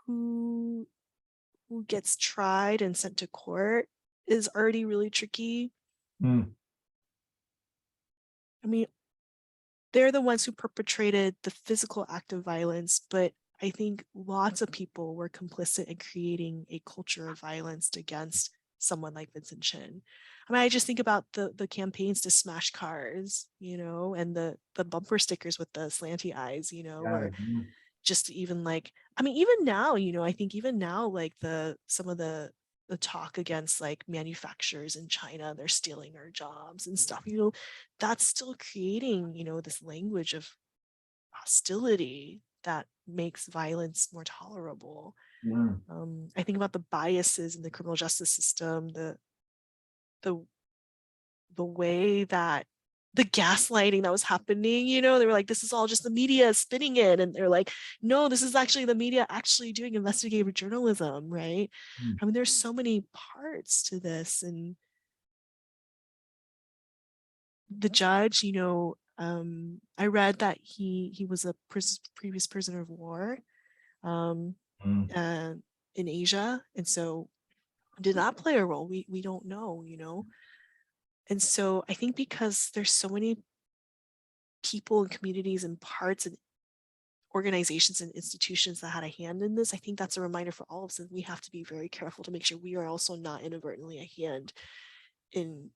who gets tried and sent to court is already really tricky. I mean, they're the ones who perpetrated the physical act of violence, but I think lots of people were complicit in creating a culture of violence against someone like Vincent Chin. I mean, I just think about the campaigns to smash cars, and the bumper stickers with the slanty eyes, or just even like, I mean, even now, I think even now, like some of the talk against like manufacturers in China, they're stealing our jobs and stuff, that's still creating, this language of hostility that makes violence more tolerable. I think about the biases in the criminal justice system, the way that the gaslighting that was happening, they were like, this is all just the media spinning it. And they're like, no, this is actually the media actually doing investigative journalism, right? I mean, there's so many parts to this. And the judge, I read that he was a previous prisoner of war in Asia. And so did that play a role? We don't know, And so I think because there's so many people and communities and parts and organizations and institutions that had a hand in this, I think that's a reminder for all of us that we have to be very careful to make sure we are also not inadvertently a hand in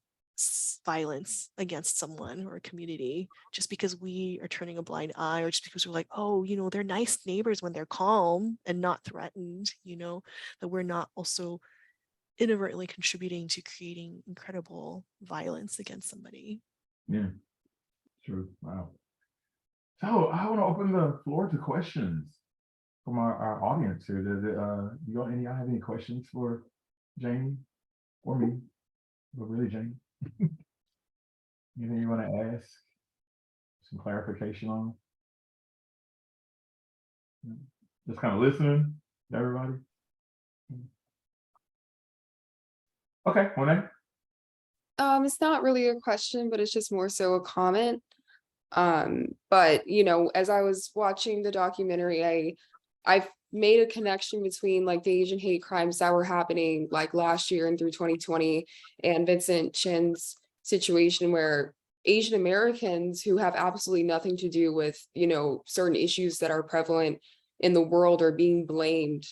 violence against someone or a community just because we are turning a blind eye, or just because we're like, oh, they're nice neighbors when they're calm and not threatened, that we're not also inadvertently contributing to creating incredible violence against somebody. Yeah, true. Wow. So I want to open the floor to questions from our audience here. Y'all have any questions for Janie or me? But really, Janie, anything you want to ask? Some clarification on? Just kind of listening to everybody. Okay, Monet. It's not really a question, but it's just more so a comment. But as I was watching the documentary, I made a connection between like the Asian hate crimes that were happening like last year and through 2020 and Vincent Chin's situation, where Asian Americans who have absolutely nothing to do with, certain issues that are prevalent in the world are being blamed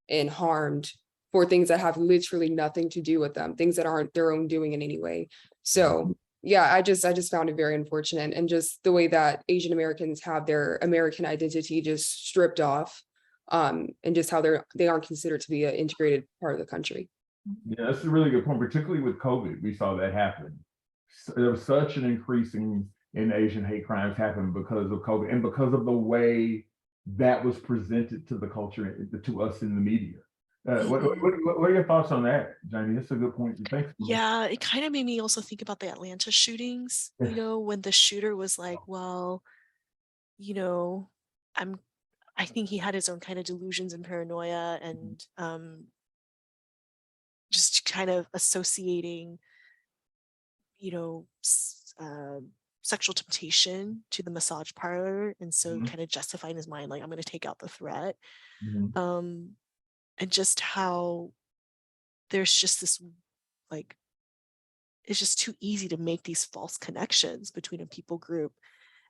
and harmed for things that have literally nothing to do with them, things that aren't their own doing in any way. So yeah, I just found it very unfortunate, and just the way that Asian Americans have their American identity just stripped off, and just how they aren't considered to be an integrated part of the country. Yeah, that's a really good point. Particularly with COVID, we saw that happen. There was such an increase in Asian hate crimes happen because of COVID and because of the way that was presented to the culture, to us in the media. What are your thoughts on that, Janie? That's a good point. Thanks. Yeah, it kind of made me also think about the Atlanta shootings, you know, when the shooter was like, well, you know, I think he had his own kind of delusions and paranoia, and just kind of associating, you know, sexual temptation to the massage parlor, and so kind of justifying his mind, like, I'm going to take out the threat. And just how there's just this, like, it's just too easy to make these false connections between a people group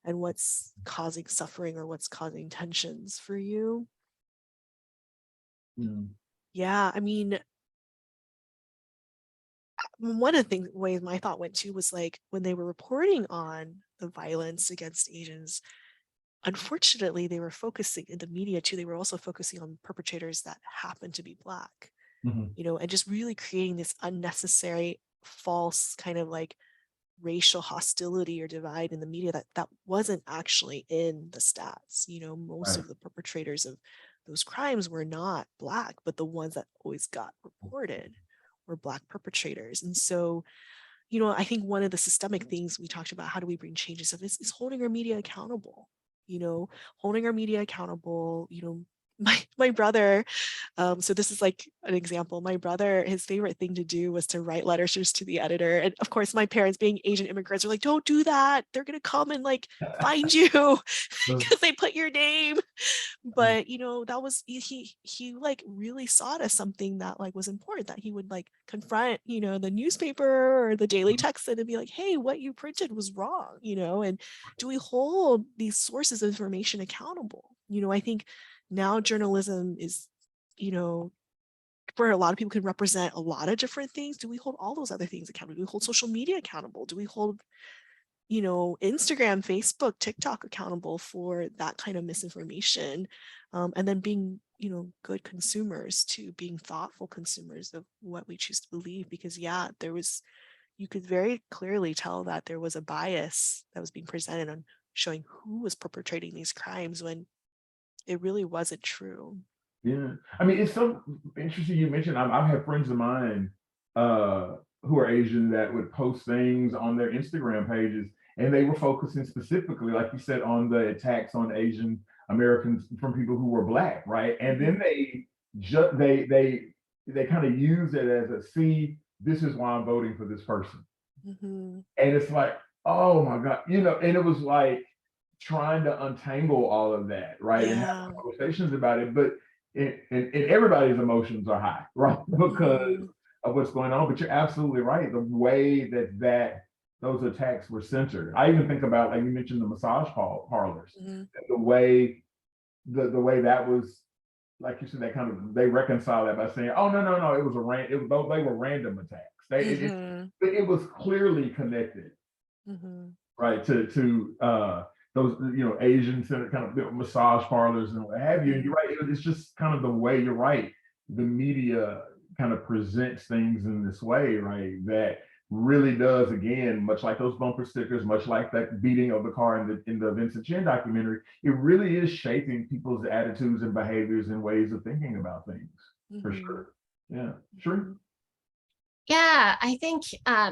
and what's causing suffering or what's causing tensions for you. Yeah, I mean, one of the ways my thought went to was like when they were reporting on the violence against Asians, unfortunately, they were focusing in the media too. They were also focusing on perpetrators that happened to be Black, you know, and just really creating this unnecessary, false kind of like racial hostility or divide in the media that wasn't actually in the stats. You know, most of the perpetrators of those crimes were not Black, but the ones that always got reported were Black perpetrators. And so, you know, I think one of the systemic things we talked about, how do we bring changes of, is holding our media accountable, you know, holding our media accountable. You know, my brother, so this is like an example. My brother, his favorite thing to do was to write letters to the editor. And of course, my parents, being Asian immigrants, were like, don't do that. They're going to come and like find you because they put your name. But, you know, that was, he like really saw it as something that like was important, that he would like confront, you know, the newspaper or the Daily Texan and be like, hey, what you printed was wrong, you know, and do we hold these sources of information accountable? You know, I think now journalism is, you know, where a lot of people can represent a lot of different things. Do we hold all those other things accountable? Do we hold social media accountable? Do we hold, you know, Instagram, Facebook, TikTok accountable for that kind of misinformation? And then being, you know, good consumers too, being thoughtful consumers of what we choose to believe. Because yeah, you could very clearly tell that there was a bias that was being presented on showing who was perpetrating these crimes when it really wasn't true. Yeah, I mean, it's so interesting you mentioned. I've had friends of mine who are Asian that would post things on their Instagram pages, and they were focusing specifically, like you said, on the attacks on Asian Americans from people who were Black, right? And then they kind of use it as a, see, this is why I'm voting for this person, and it's like, oh my God, you know, and it was like trying to untangle all of that, right? And have conversations about it, but and everybody's emotions are high, right? Because of what's going on. But you're absolutely right. The way that those attacks were centered. I even think about, like you mentioned, the massage parlors. The way that was, like you said, that kind of, they reconcile that by saying, oh no, it was they were random attacks. It was clearly connected, right, to those, you know, Asian center kind of massage parlors and what have you. And you're right, it's just kind of the way, you're right, the media kind of presents things in this way, right, that really does, again, much like those bumper stickers, much like that beating of the car in the Vincent Chin documentary, it really is shaping people's attitudes and behaviors and ways of thinking about things, for sure. Yeah, sure. Yeah, I think,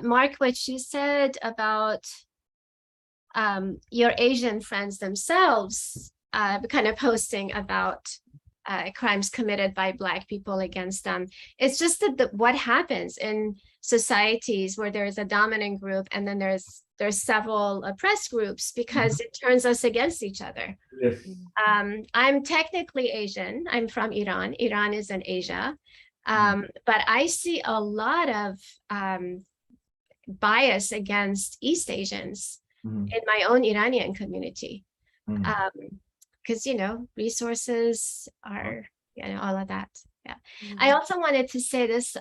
Mark, what you said about your Asian friends themselves kind of posting about crimes committed by Black people against them. It's just that what happens in societies where there's a dominant group and then there's several oppressed groups, because it turns us against each other. Yes. I'm technically Asian. I'm from Iran. Iran is in Asia. But I see a lot of bias against East Asians in my own Iranian community, because, you know, resources are, you know, all of that. I also wanted to say this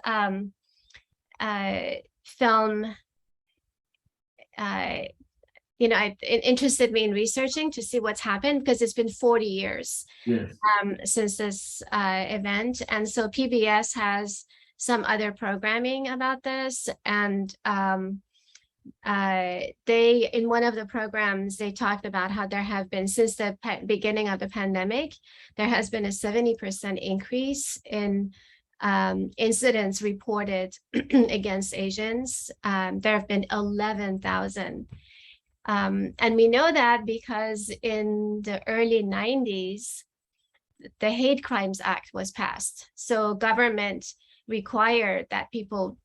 film, it interested me in researching to see what's happened, because it's been 40 years Yes. since this event. And so PBS has some other programming about this. And they, in one of the programs, they talked about how there have been, since the beginning of the pandemic, there has been a 70% increase in incidents reported against Asians. There have been 11,000. And we know that because in the early 90s, the Hate Crimes Act was passed. So government required that people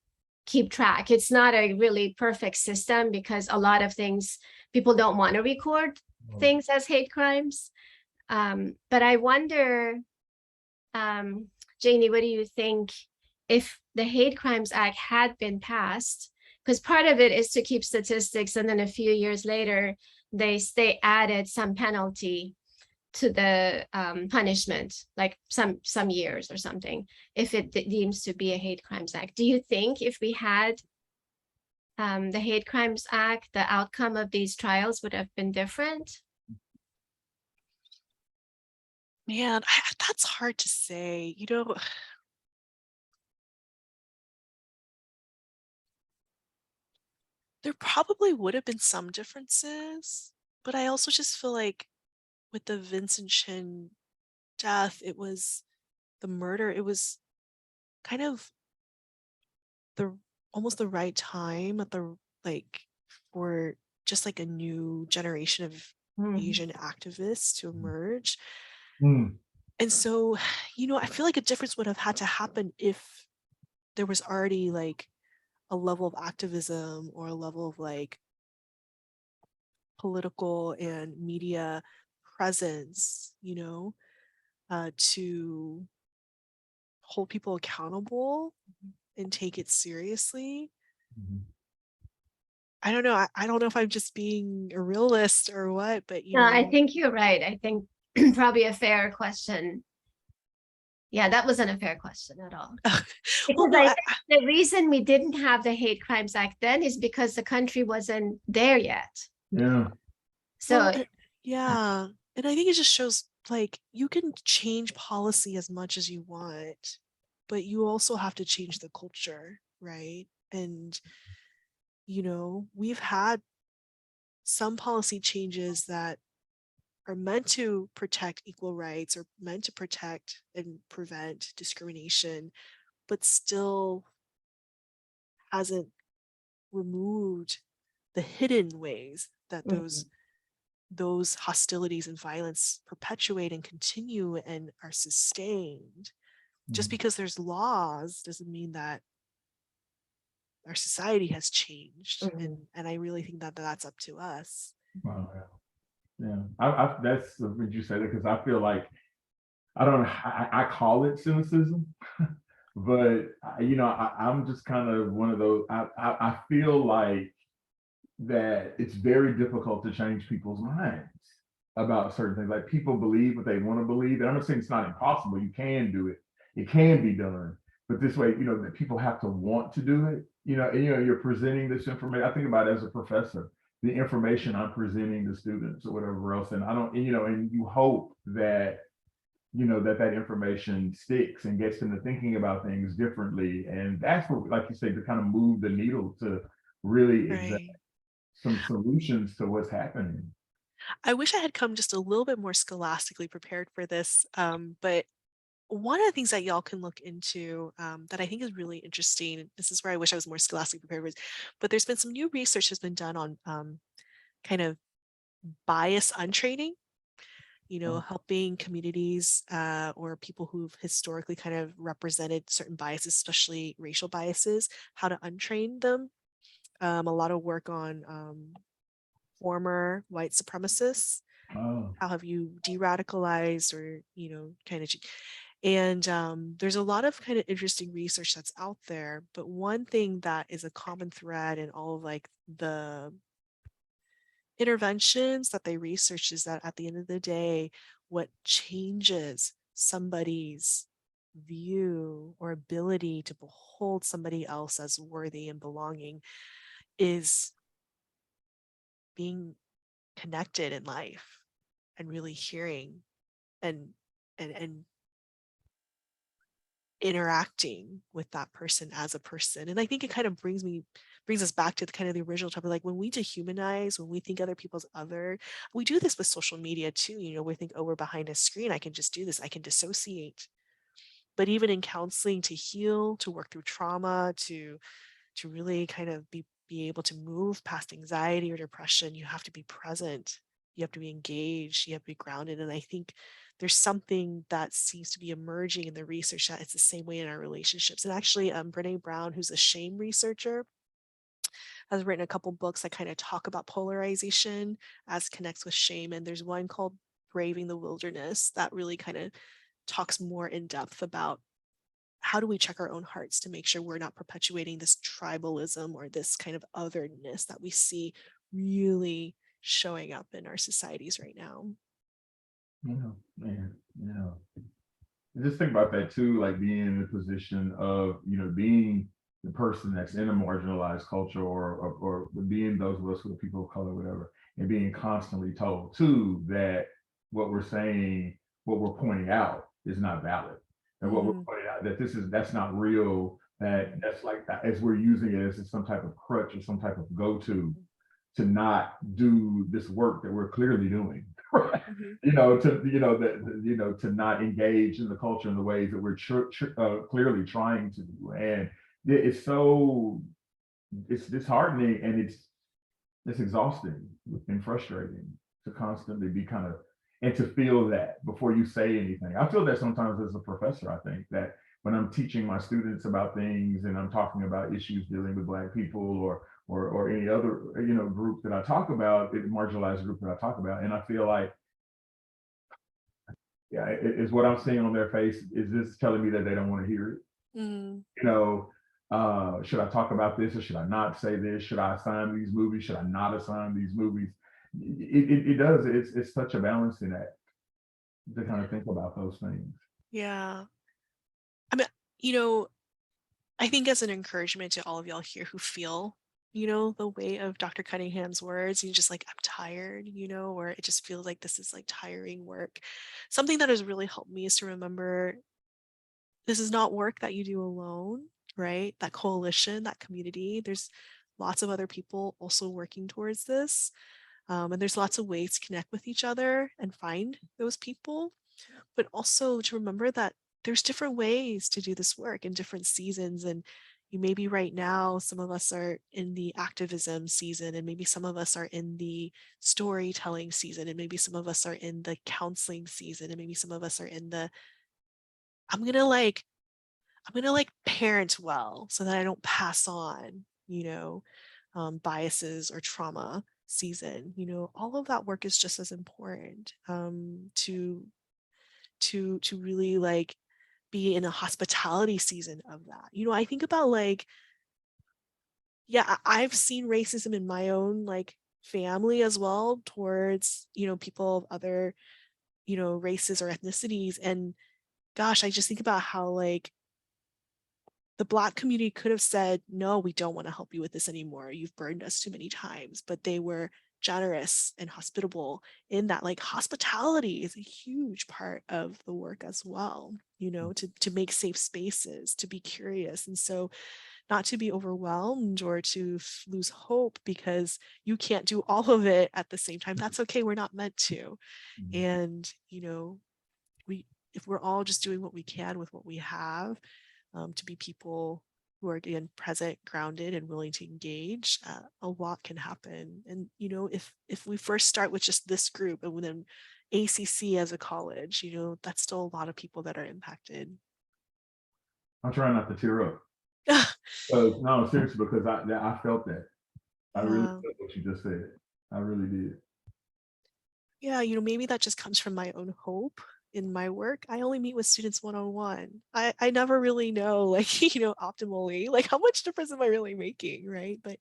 keep track. It's not a really perfect system, because a lot of things, people don't want to record things as hate crimes. But I wonder, Janie, what do you think if the Hate Crimes Act had been passed? Because part of it is to keep statistics, and then a few years later, they added some penalty to the punishment, like some years or something, if it deems to be a Hate Crimes Act. Do you think if we had the Hate Crimes Act, the outcome of these trials would have been different? Man, that's hard to say. There probably would have been some differences, but I also just feel like with the Vincent Chin death, it was the murder, it was kind of almost the right time for just like a new generation of Asian activists to emerge. And so, I feel like a difference would have had to happen if there was already like a level of activism or a level of like political and media presence, to hold people accountable and take it seriously. I don't know. I don't know if I'm just being a realist or what, but No, I think you're right. I think probably a fair question. Yeah, that wasn't a fair question at all. well, Because no, the reason we didn't have the Hate Crimes Act then is because the country wasn't there yet. Yeah. So well, yeah. And I think it just shows like you can change policy as much as you want, but you also have to change the culture, right? And, we've had some policy changes that are meant to protect equal rights or meant to protect and prevent discrimination, but still hasn't removed the hidden ways that those hostilities and violence perpetuate and continue and are sustained. Just because there's laws doesn't mean that our society has changed. And I really think that that's up to us. Wow. Yeah. That's what you said, because I feel like I don't know, I call it cynicism, but I'm just kind of one of those. I feel like that it's very difficult to change people's minds about certain things. Like, people believe what they want to believe, and I'm not saying it's not impossible. You can do it. It can be done, but this way, that people have to want to do it. And you're presenting this information. I think about it as a professor, the information I'm presenting to students or whatever else, and I don't, and you hope that that information sticks and gets them to thinking about things differently. And that's what, like you say, to kind of move the needle to really exact some solutions to what's happening. I wish I had come just a little bit more scholastically prepared for this, but one of the things that y'all can look into that I think is really interesting, this is where I wish I was more scholastically prepared with, but there's been some new research that's been done on kind of bias untraining, helping communities or people who've historically kind of represented certain biases, especially racial biases, how to untrain them. A lot of work on former white supremacists. How have you de-radicalized or, kind of, and there's a lot of kind of interesting research that's out there. But one thing that is a common thread in all of like the interventions that they research is that at the end of the day, what changes somebody's view or ability to behold somebody else as worthy and belonging is being connected in life and really hearing and and interacting with that person as a person. And I think it kind of brings us back to the kind of the original topic. Like when we dehumanize, when we think other people's other, we do this with social media too. We think, oh, we're behind a screen, I can just do this, I can dissociate. But even in counseling, to heal, to work through trauma, to really kind of be able to move past anxiety or depression, you have to be present, you have to be engaged, you have to be grounded. And I think there's something that seems to be emerging in the research that it's the same way in our relationships. And actually, Brene Brown, who's a shame researcher, has written a couple books that kind of talk about polarization as connects with shame. And there's one called Braving the Wilderness that really kind of talks more in depth about how do we check our own hearts to make sure we're not perpetuating this tribalism or this kind of otherness that we see really showing up in our societies right now. Man, just think about that too, like being in the position of, being the person that's in a marginalized culture or being those of us who are people of color, whatever, and being constantly told too that what we're saying, what we're pointing out is not valid. And what we're pointing out that that's not real, that's like that, as we're using it as some type of crutch or some type of go-to to not do this work that we're clearly doing. To not engage in the culture in the ways that we're clearly trying to do. And it's disheartening, and it's exhausting and frustrating to constantly be and to feel that before you say anything. I feel that sometimes as a professor. I think that when I'm teaching my students about things and I'm talking about issues dealing with Black people or any other group that I talk about, marginalized group that I talk about, and I feel like, yeah, is what I'm seeing on their face, is this telling me that they don't want to hear it? Should I talk about this or should I not say this? Should I assign these movies? Should I not assign these movies? It does. It's such a balancing act to kind of think about those things. Yeah. I mean, I think as an encouragement to all of y'all here who feel, the weight of Dr. Cunningham's words, you just like, I'm tired, or it just feels like this is like tiring work. Something that has really helped me is to remember this is not work that you do alone, right? That coalition, that community, there's lots of other people also working towards this. And there's lots of ways to connect with each other and find those people, but also to remember that there's different ways to do this work in different seasons. And maybe right now, some of us are in the activism season, and maybe some of us are in the storytelling season, and maybe some of us are in the counseling season, and maybe some of us are in the, I'm going to parent well so that I don't pass on, biases or trauma season. All of that work is just as important to really like be in a hospitality season of that. I think about I've seen racism in my own family as well towards, people of other, races or ethnicities. And gosh, I just think about how the Black community could have said, no, we don't want to help you with this anymore. You've burned us too many times. But they were generous and hospitable in that. Hospitality is a huge part of the work as well, to make safe spaces, to be curious. And so not to be overwhelmed or to lose hope because you can't do all of it at the same time. That's okay. We're not meant to. And, if we're all just doing what we can with what we have, to be people who are again present, grounded, and willing to engage, a lot can happen. And if we first start with just this group and then ACC as a college, that's still a lot of people that are impacted. I'm trying not to tear up. No, seriously, because I felt that. I really felt what you just said. I really did. Yeah, maybe that just comes from my own hope in my work. I only meet with students one-on-one. I never really know, optimally, how much difference am I really making, right? But,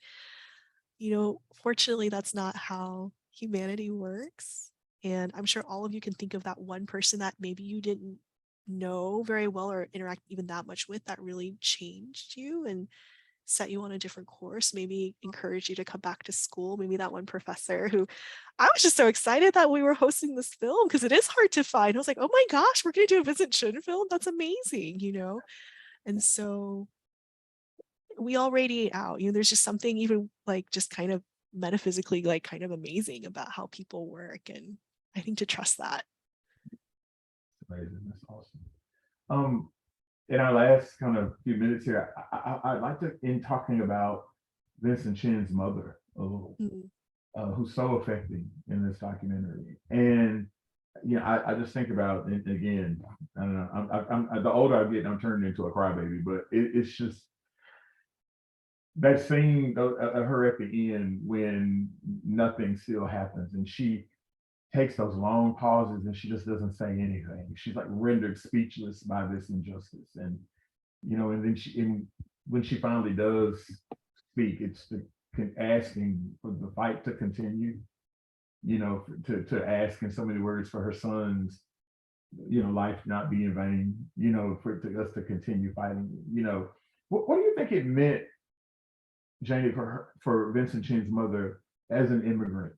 fortunately, that's not how humanity works. And I'm sure all of you can think of that one person that maybe you didn't know very well or interact even that much with that really changed you and set you on a different course, maybe encourage you to come back to school? Maybe that one professor who I was just so excited that we were hosting this film because it is hard to find. I was like, oh my gosh, we're going to do a Vincent Chin film. That's amazing, you know? And so we all radiate out, you know, there's just something even like just kind of metaphysically like kind of amazing about how people work. And I think to trust that. Amazing. That's awesome. In our last kind of few minutes here, I'd like to end talking about Vincent Chin's mother a little, who's so affecting in this documentary. And you know, I just think about, and again, I don't know, I'm the older I get, I'm turning into a crybaby, but it's just that scene of her at the end when nothing still happens, and she takes those long pauses and she just doesn't say anything. She's like rendered speechless by this injustice. And, you know, and then when she finally does speak, it's asking for the fight to continue, you know, to ask in so many words for her son's, you know, life not be in vain, you know, for us to continue fighting, you know. What do you think it meant, Janie, for Vincent Chin's mother as an immigrant,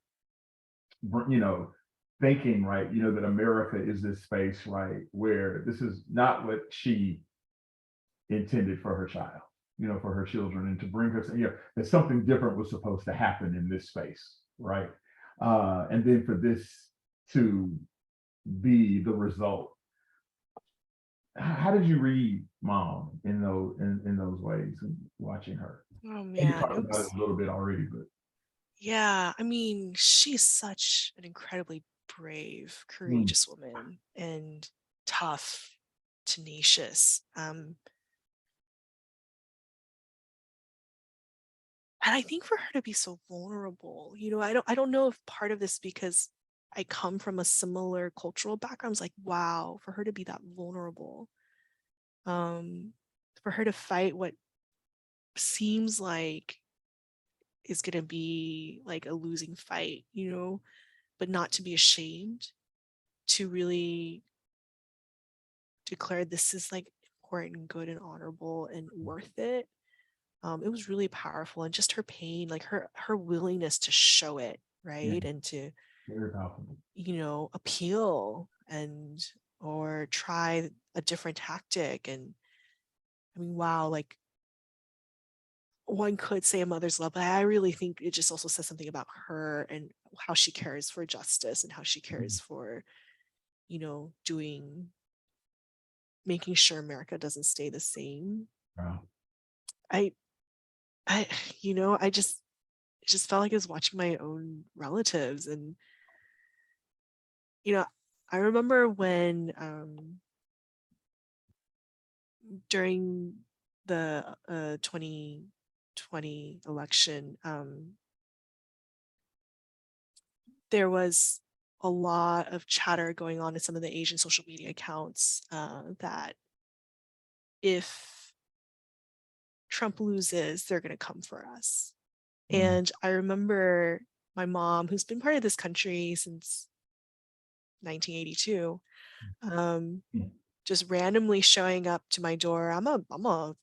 you know, thinking, right, you know, that America is this space, right, where this is not what she intended for her child, you know, for her children, and to bring her, you know, that something different was supposed to happen in this space, right? And then for this to be the result. How did you read Mom in those ways and watching her? Oh And you man, talked about it a little bit already, but yeah, I mean, she's such an incredibly brave, courageous woman and tough, tenacious. And I think for her to be so vulnerable, you know, I don't know if part of this because I come from a similar cultural background. It's like, wow, for her to be that vulnerable, for her to fight what seems like is going to be like a losing fight, you know, but not to be ashamed, to really declare this is like important and good and honorable and worth it. It was really powerful, and just her pain, like her willingness to show it, right, yeah, and to, very powerful. you know, appeal and or try a different tactic. And I mean, wow, like one could say a mother's love, but I really think it just also says something about her and how she cares for justice and how she cares for, you know, making sure America doesn't stay the same. Wow. I, I, you know, it just felt like I was watching my own relatives. And, you know, I remember when during the 2020 election, there was a lot of chatter going on in some of the Asian social media accounts that if Trump loses, they're going to come for us. And I remember my mom, who's been part of this country since 1982, just randomly showing up to my door. I'm a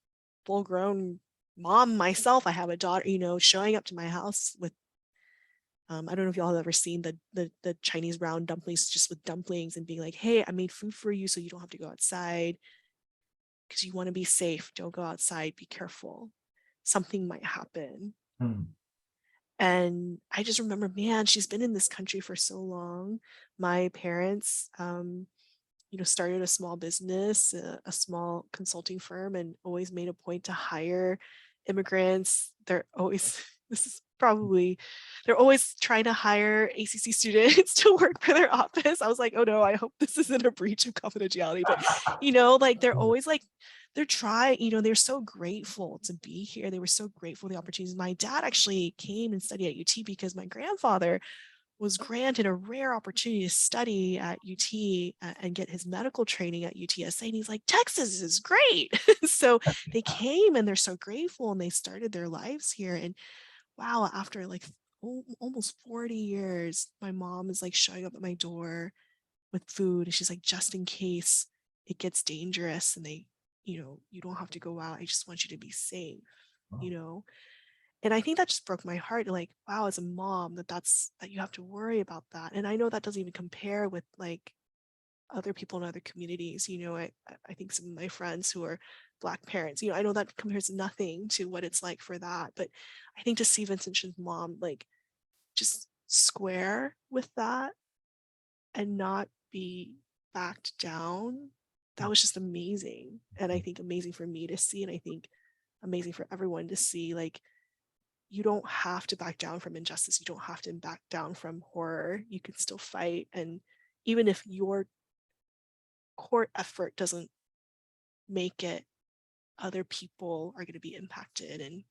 full grown mom myself. I have a daughter, you know, showing up to my house with I don't know if y'all have ever seen the Chinese round dumplings, just with dumplings, and being like, hey, I made food for you so you don't have to go outside because you want to be safe. Don't go outside. Be careful. Something might happen. And I just remember, man, she's been in this country for so long. My parents, you know, started a small business, a small consulting firm, and always made a point to hire immigrants. They're always, this is probably, they're always trying to hire ACC students to work for their office. I was like, oh no, I hope this isn't a breach of confidentiality. But, you know, like they're always like, they're trying, you know, they're so grateful to be here. They were so grateful for the opportunities. My dad actually came and studied at UT because my grandfather was granted a rare opportunity to study at UT and get his medical training at UTSA. And he's like, Texas is great. So they came and they're so grateful and they started their lives here. And wow, after like almost 40 years, my mom is like showing up at my door with food. And she's like, just in case it gets dangerous and they, you don't have to go out. I just want you to be safe, And I think that just broke my heart. Like, wow, as a mom, that you have to worry about that. And I know that doesn't even compare with like other people in other communities. I think some of my friends who are Black parents, I know that compares nothing to what it's like for that. But I think to see Vincent Chin's mom like just square with that and not be backed down, that was just amazing. And I think amazing for me to see, and I think amazing for everyone to see. Like, you don't have to back down from injustice. You don't have to back down from horror. You can still fight. And even if your court effort doesn't make it, other people are going to be impacted and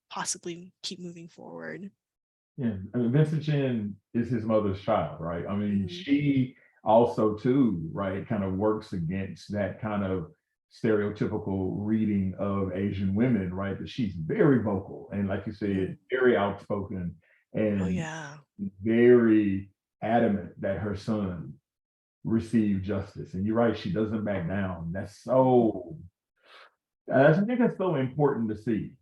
possibly keep moving forward. Yeah, I mean, Vincent Chin is his mother's child, right? I mean, Mhm. she also too, right, kind of works against that kind of stereotypical reading of Asian women, right? That she's very vocal and, like you said, very outspoken Oh and yeah. very adamant that her son receive justice. And you're right, she doesn't back down. I think that's so important to see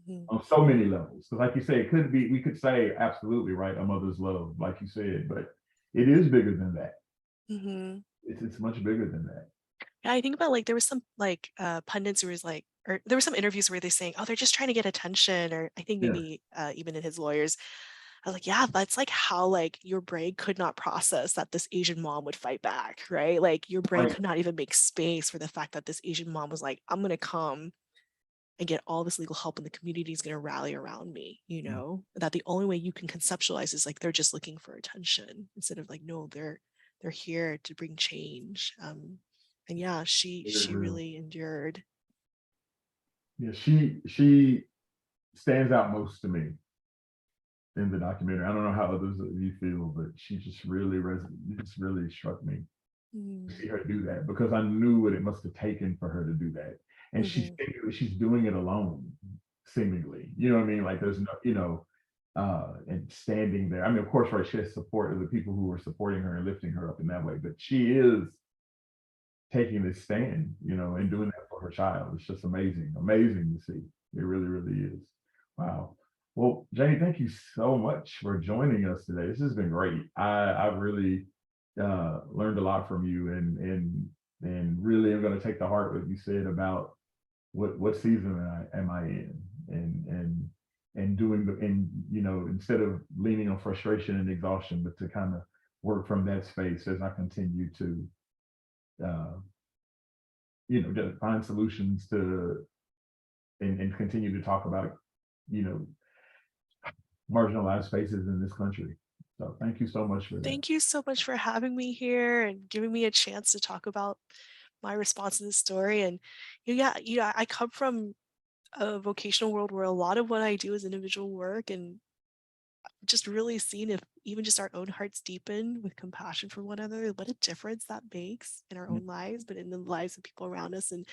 Mhm. on so many levels. Because, like you say, we could say absolutely right, a mother's love, like you said, but it is bigger than that. Mhm. It's much bigger than that. Yeah, I think about like there was some like pundits who was like, or there were some interviews where they're saying, oh, they're just trying to get attention, or I think Yeah, maybe even in his lawyers. I was like, yeah, that's like how like your brain could not process that this Asian mom would fight back, right? Like your brain right. could not even make space for the fact that this Asian mom was like, I'm gonna come and get all this legal help and the community is gonna rally around me, that the only way you can conceptualize is like they're just looking for attention instead of like, no, they're here to bring change. And yeah, Very she real. really endured. Yeah, she stands out most to me in the documentary. I don't know how others of you feel, but she just just really struck me to Mm, see her do that, because I knew what it must have taken for her to do that. And mhm, she's doing it alone, seemingly. You know what I mean? Like there's no, and standing there. I mean, of course, right, she has support of the people who are supporting her and lifting her up in that way, but she is taking this stand, and doing that for her child. It's just amazing, amazing to see. It really, really is. Wow. Well, Janie, thank you so much for joining us today. This has been great. I've really learned a lot from you, and really am going to take to heart what you said about what season am I in, and doing instead of leaning on frustration and exhaustion, but to kind of work from that space as I continue to uh, to find solutions to and continue to talk about you know marginalized spaces in this country. So thank you so much for that. thank you so much for having me here and giving me a chance to talk about my response to this story. And yeah, I come from a vocational world where a lot of what I do is individual work, and just really seeing if even just our own hearts deepen with compassion for one another, what a difference that makes in our own lives, but in the lives of people around us. And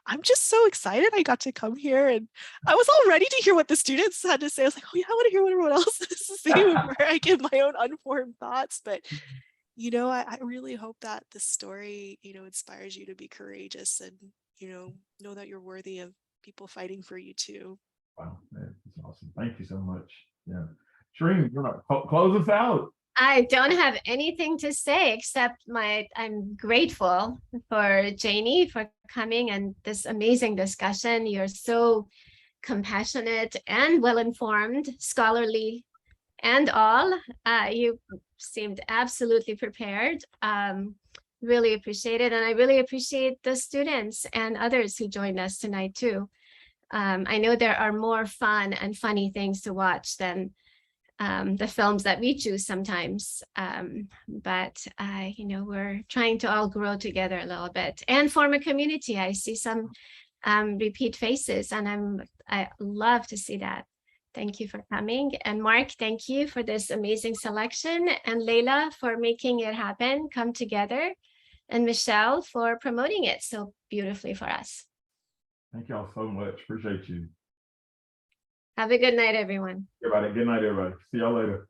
I'm just so excited I got to come here, and I was all ready to hear what the students had to say. I was like, oh yeah, I want to hear what everyone else has to say before I give my own unformed thoughts. But I really hope that this story, inspires you to be courageous and, know that you're worthy of people fighting for you too. Wow, man, that's awesome. Thank you so much. Yeah. Shereen, you're not close us out. I don't have anything to say except I'm grateful for Janie for coming and this amazing discussion. You're so compassionate and well-informed, scholarly, and all. You seemed absolutely prepared. Really appreciate it. And I really appreciate the students and others who joined us tonight too. I know there are more fun and funny things to watch than the films that we choose sometimes. But we're trying to all grow together a little bit and form a community. I see some repeat faces, and I love to see that. Thank you for coming. And Mark, thank you for this amazing selection, and Leila for making it happen, come together, and Michelle for promoting it so beautifully for us. Thank y'all so much. Appreciate you. Have a good night, everyone. Everybody, good night, everybody. See y'all later.